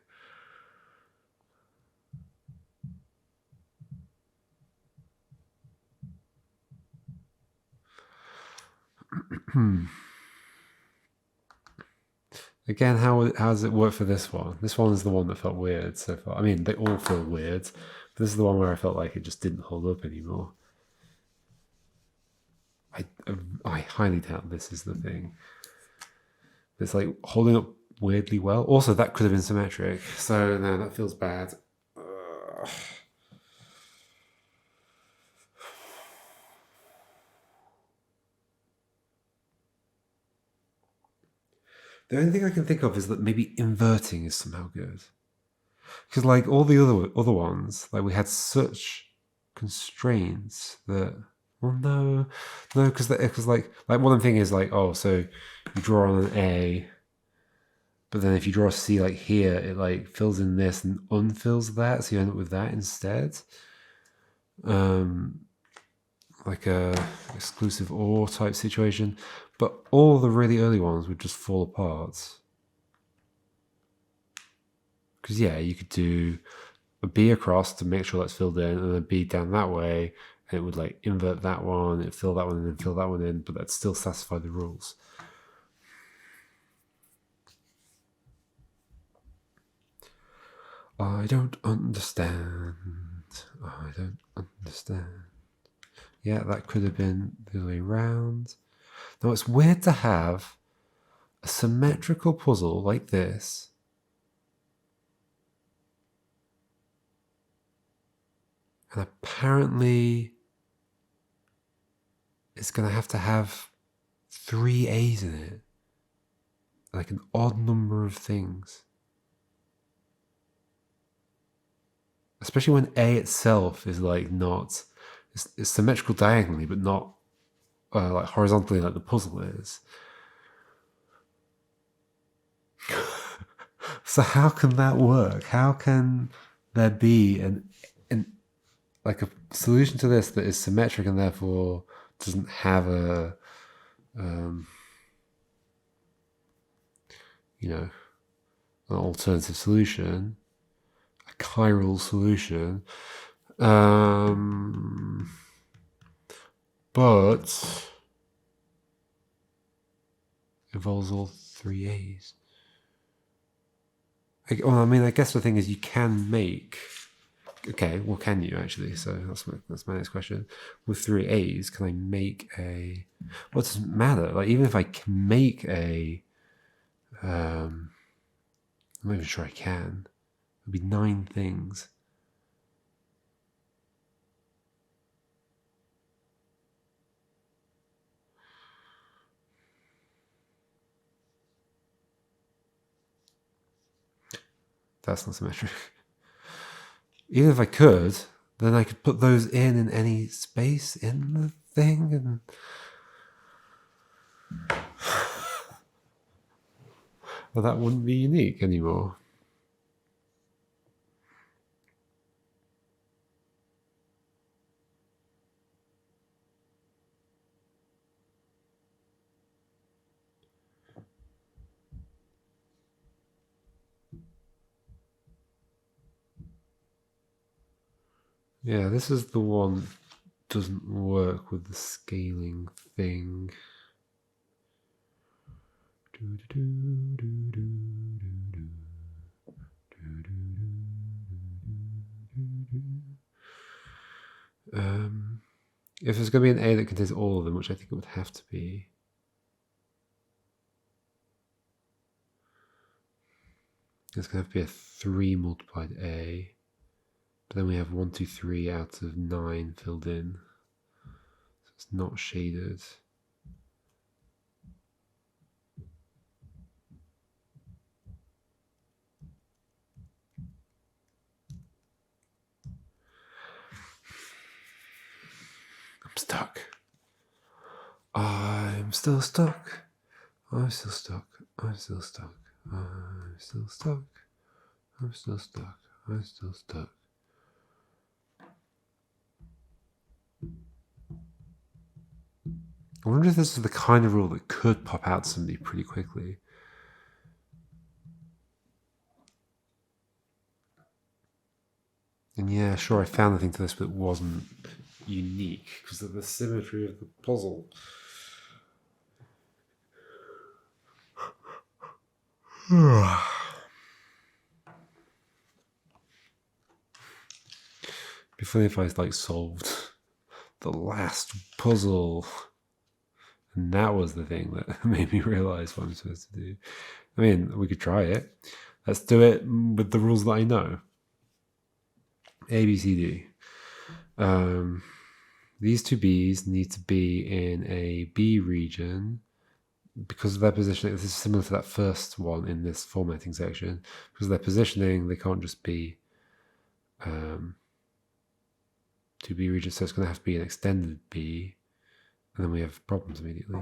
Again, how does it work for this one? This one is the one that felt weird so far. I mean, they all feel weird. But this is the one where I felt like it just didn't hold up anymore. I highly doubt this is the thing. It's like holding up weirdly well. Also, that could have been symmetric. So no, that feels bad. The only thing I can think of is that maybe inverting is somehow good. Because like all the other ones, like we had such constraints that no, because like one thing is like, oh, so you draw on an A, but then if you draw a C like here, it like fills in this and unfills that, so you end up with that instead. Like a exclusive OR type situation. But all the really early ones would just fall apart. Because yeah, you could do a B across to make sure that's filled in, and a B down that way, and it would like invert that one, it fill that one in, and fill that one in, but that'd still satisfy the rules. I don't understand. I don't understand. Yeah, that could have been the other way around. Now it's weird to have a symmetrical puzzle like this and apparently it's going to have 3 A's in it. Like an odd number of things. Especially when A itself is like not... It's symmetrical diagonally, but not like horizontally like the puzzle is. So how can that work? How can there be an like a solution to this that is symmetric and therefore doesn't have a you know, an alternative solution, a chiral solution, but involves all 3 A's. I mean, I guess the thing is you can make... Okay, well, can you actually? So that's my next question. With 3 A's, can I make a... Well, it doesn't matter. Like, even if I can make a... I'm not even sure I can. It would be 9 things. That's not symmetric. Even if I could, then I could put those in any space in the thing and... Well, that wouldn't be unique anymore. Yeah, this is the one that doesn't work with the scaling thing. If there's going to be an A that contains all of them, which I think it would have to be, there's going to have to be a 3 multiplied A. But then we have 1, 2, 3 out of 9 filled in. So it's not shaded. I'm stuck. I'm still stuck. I'm still stuck. I'm still stuck. I'm still stuck. I'm still stuck. I'm still stuck. I wonder if this is the kind of rule that could pop out to somebody pretty quickly. And yeah, sure, I found the thing to this, but it wasn't unique because of the symmetry of the puzzle. It'd be funny if I like solved the last puzzle, and that was the thing that made me realize what I'm supposed to do. I mean, we could try it. Let's do it with the rules that I know. A, B, C, D. These two B's need to be in a B region because of their positioning. This is similar to that first one in this formatting section. Because of their positioning, they can't just be two B regions, so it's going to have to be an extended B, and then we have problems immediately.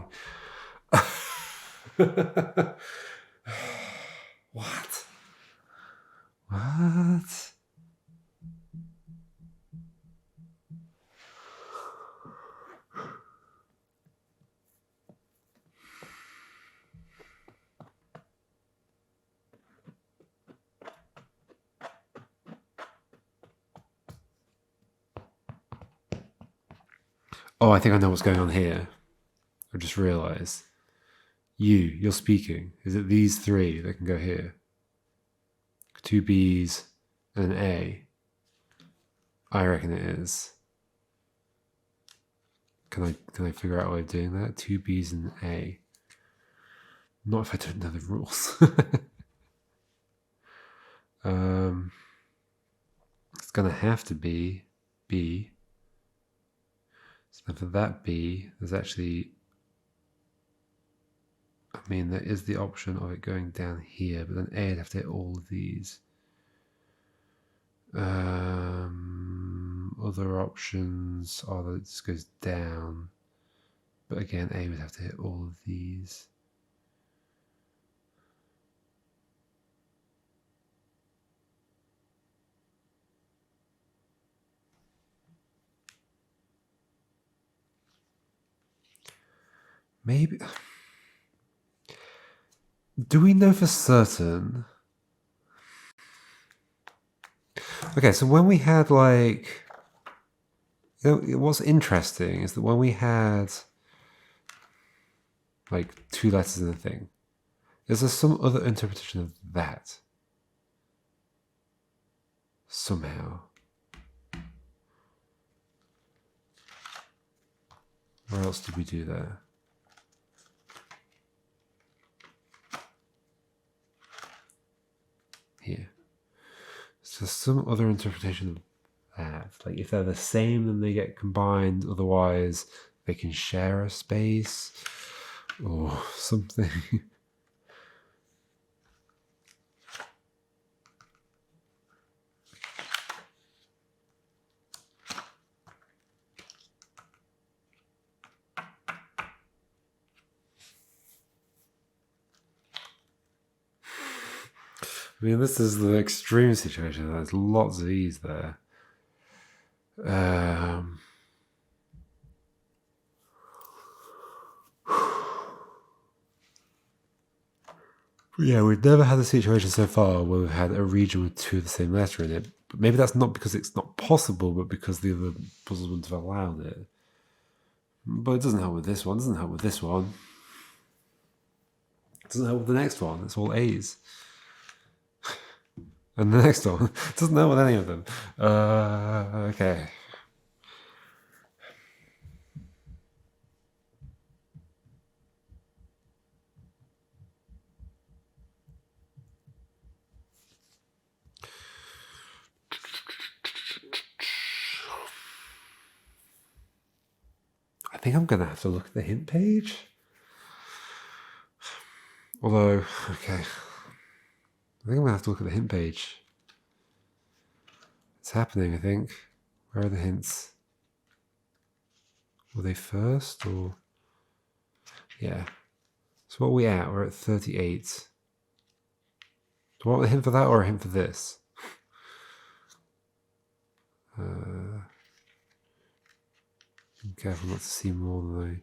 What? What? Oh, I think I know what's going on here. I just realised. You're speaking. Is it these three that can go here? Two B's and an A. I reckon it is. Can I figure out a way of doing that? Two B's and an A. Not if I don't know the rules. It's gonna have to be B. So for that B, there's actually, I mean, there is the option of it going down here, but then A would have to hit all of these. Other options are that it just goes down, but again, A would have to hit all of these. Maybe. Do we know for certain? Okay, so when we had like, what's interesting is that when we had like two letters in a thing, is there some other interpretation of that? Somehow. Where else did we do that? Here. So some other interpretation of that. Like if they're the same, then they get combined. Otherwise, they can share a space or something. I mean, this is the extreme situation. There's lots of E's there. Yeah, we've never had a situation so far where we've had a region with two of the same letter in it. But maybe that's not because it's not possible, but because the other puzzles wouldn't have allowed it. But it doesn't help with this one. It doesn't help with this one. It doesn't help with the next one. It's all A's. And the next one doesn't help with any of them. Okay. I think I'm going to have to look at the hint page. Although, okay. I think I'm going to have to look at the hint page. It's happening, I think. Where are the hints? Were they first or? Yeah. So what are we at? We're at 38. Do I want a hint for that or a hint for this? Be careful not to see more than I...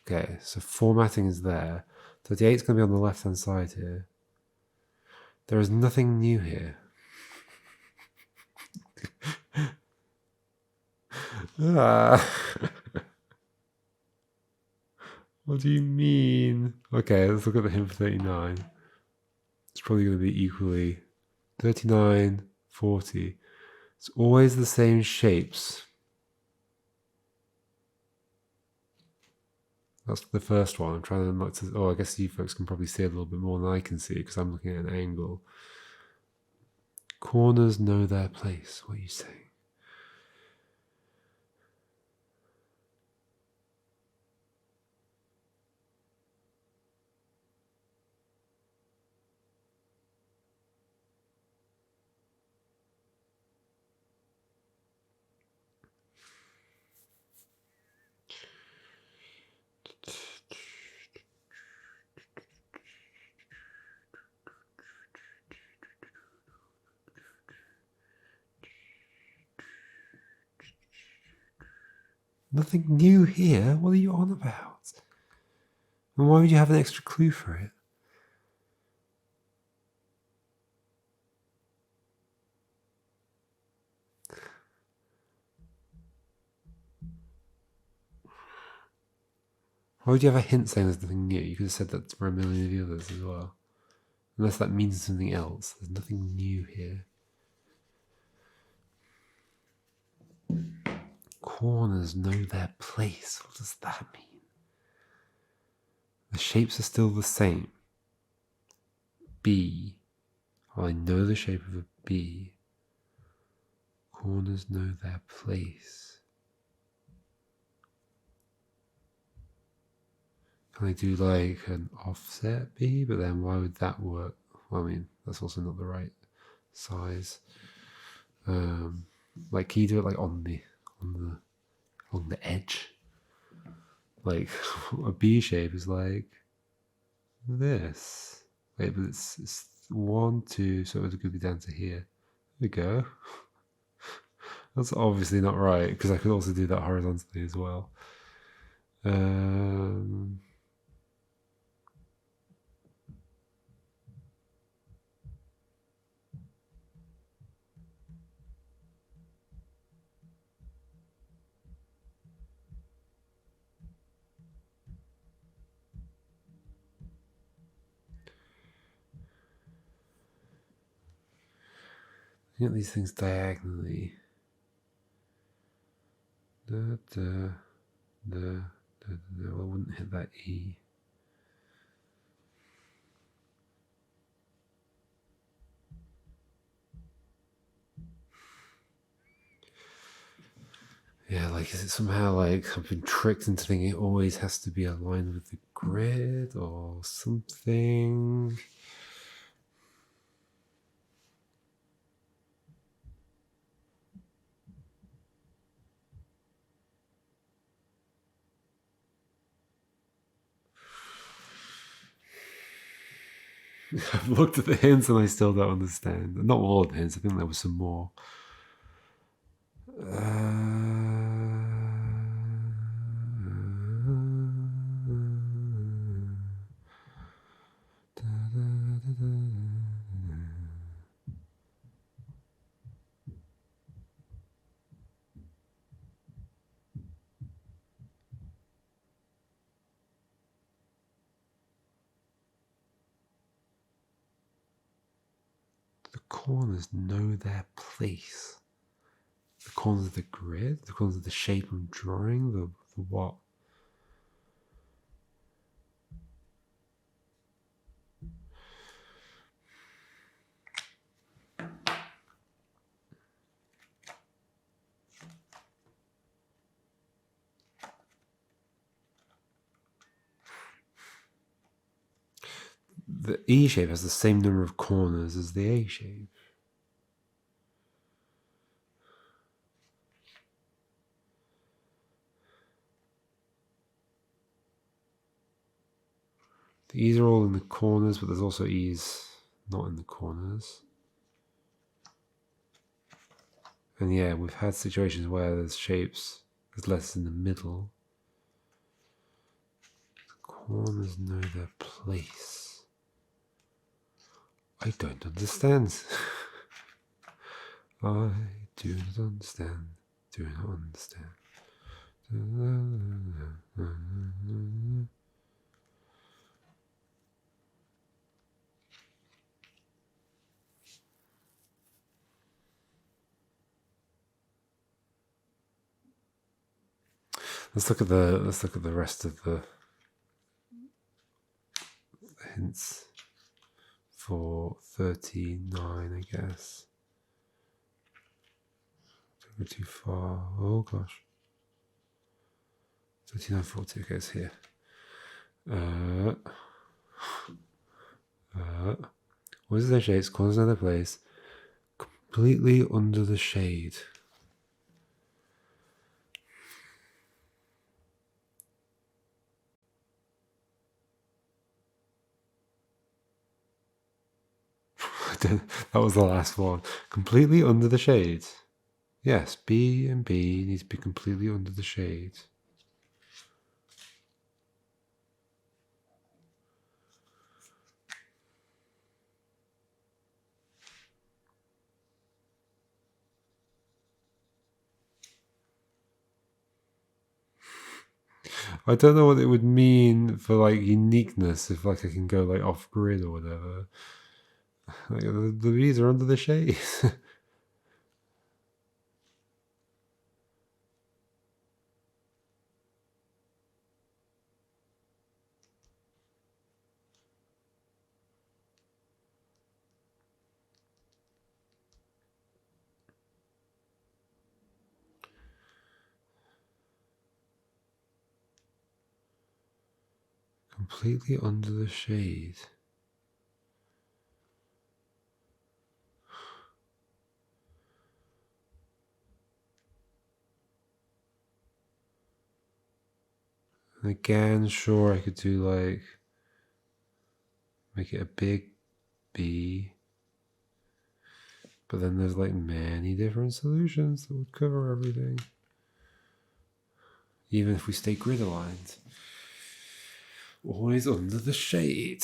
Okay, so formatting is there. 38 is going to be on the left-hand side here. There is nothing new here. What do you mean? Okay, let's look at the hint for 39. It's probably going to be equally 39, 40. It's always the same shapes. That's the first one. I'm trying to not to... Oh, I guess you folks can probably see a little bit more than I can see because I'm looking at an angle. Corners know their place. What are you saying? Nothing new here? What are you on about? And why would you have an extra clue for it? Why would you have a hint saying there's nothing new? You could have said that for a million of the others as well. Unless that means something else. There's nothing new here. Corners know their place. What does that mean? The shapes are still the same. B. Oh, I know the shape of a B. Corners know their place. Can I do like an offset B? But then why would that work? Well, I mean, that's also not the right size. Like, can you do it like on the edge? Like a B shape is like this. Wait, but it's 1, 2, so it could be down to here. There we go. That's obviously not right because I could also do that horizontally as well. Looking at these things diagonally. Well, I wouldn't hit that E. Yeah, like, is it somehow like I've been tricked into thinking it always has to be aligned with the grid or something? I've looked at the hints and I still don't understand. Not all of the hints, I think there was some more. The corners know their place. The corners of the grid, the corners of the shape I'm drawing, the what? The E shape has the same number of corners as the A shape. The E's are all in the corners, but there's also E's not in the corners. And yeah, we've had situations where there's shapes, there's letters in the middle. The corners know their place. I don't understand. I do not understand. Do not understand. Let's look at the rest of the hints for 39, I guess. Don't go too far. Oh gosh. 39, 40. Okay, it's here. What is their shapes? Corners in their place. Completely under the shade. That was the last one. Completely under the shade. Yes, B and B need to be completely under the shade. I don't know what it would mean for like uniqueness if like I can go like off grid or whatever. Like the B's are under the shade. Completely under the shade. And again, sure, I could do like, make it a big B. But then there's like many different solutions that would cover everything. Even if we stay grid aligned. Always under the shade.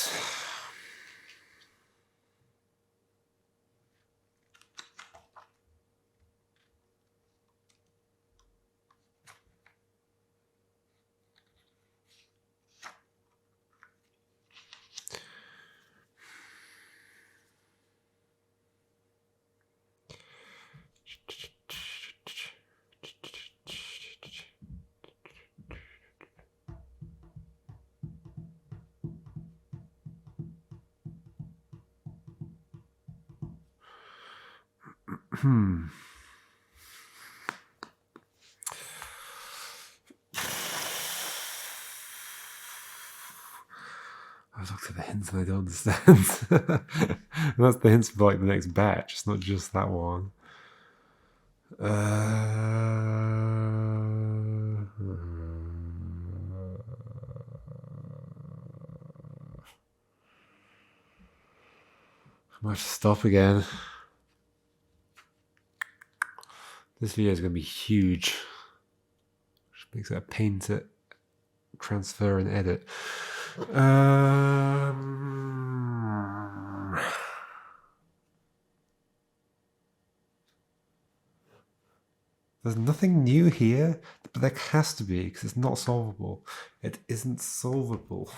I've looked at the hints and I don't understand. And that's the hints for like the next batch. It's not just that one. I might have to stop again. This video is going to be huge, which makes it a pain to transfer and edit. There's nothing new here, but there has to be because it's not solvable. It isn't solvable.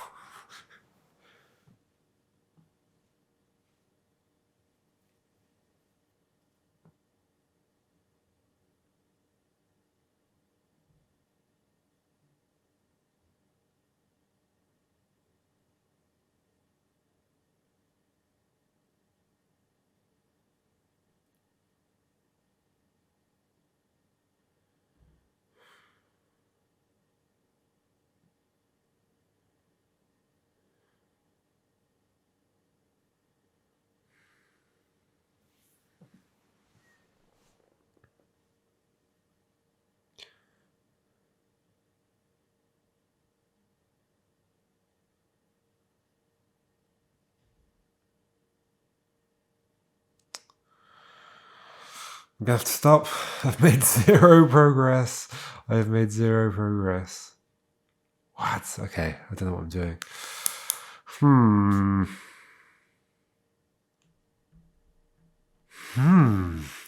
I'm gonna have to stop. I've made 0 progress. I've made 0 progress. What? Okay, I don't know what I'm doing.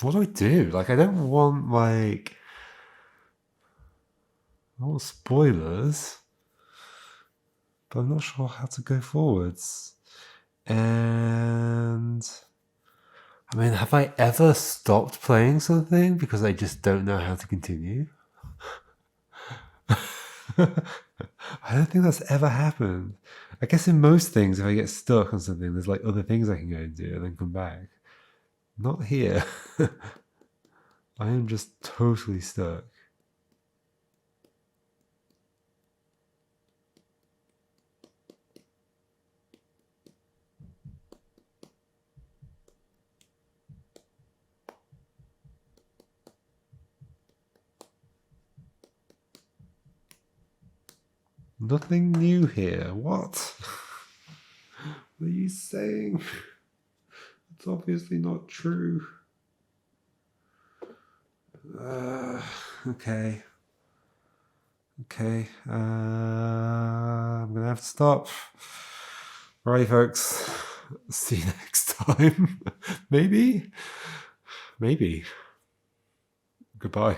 What do I do? Like, I don't want, like... I want spoilers. But I'm not sure how to go forwards. And... I mean, have I ever stopped playing something because I just don't know how to continue? I don't think that's ever happened. I guess in most things, if I get stuck on something, there's like other things I can go and do and then come back. Not here. I am just totally stuck. Nothing new here. What? What are you saying? It's obviously not true. Okay. Okay. I'm gonna have to stop. Alright, folks. See you next time. Maybe. Goodbye.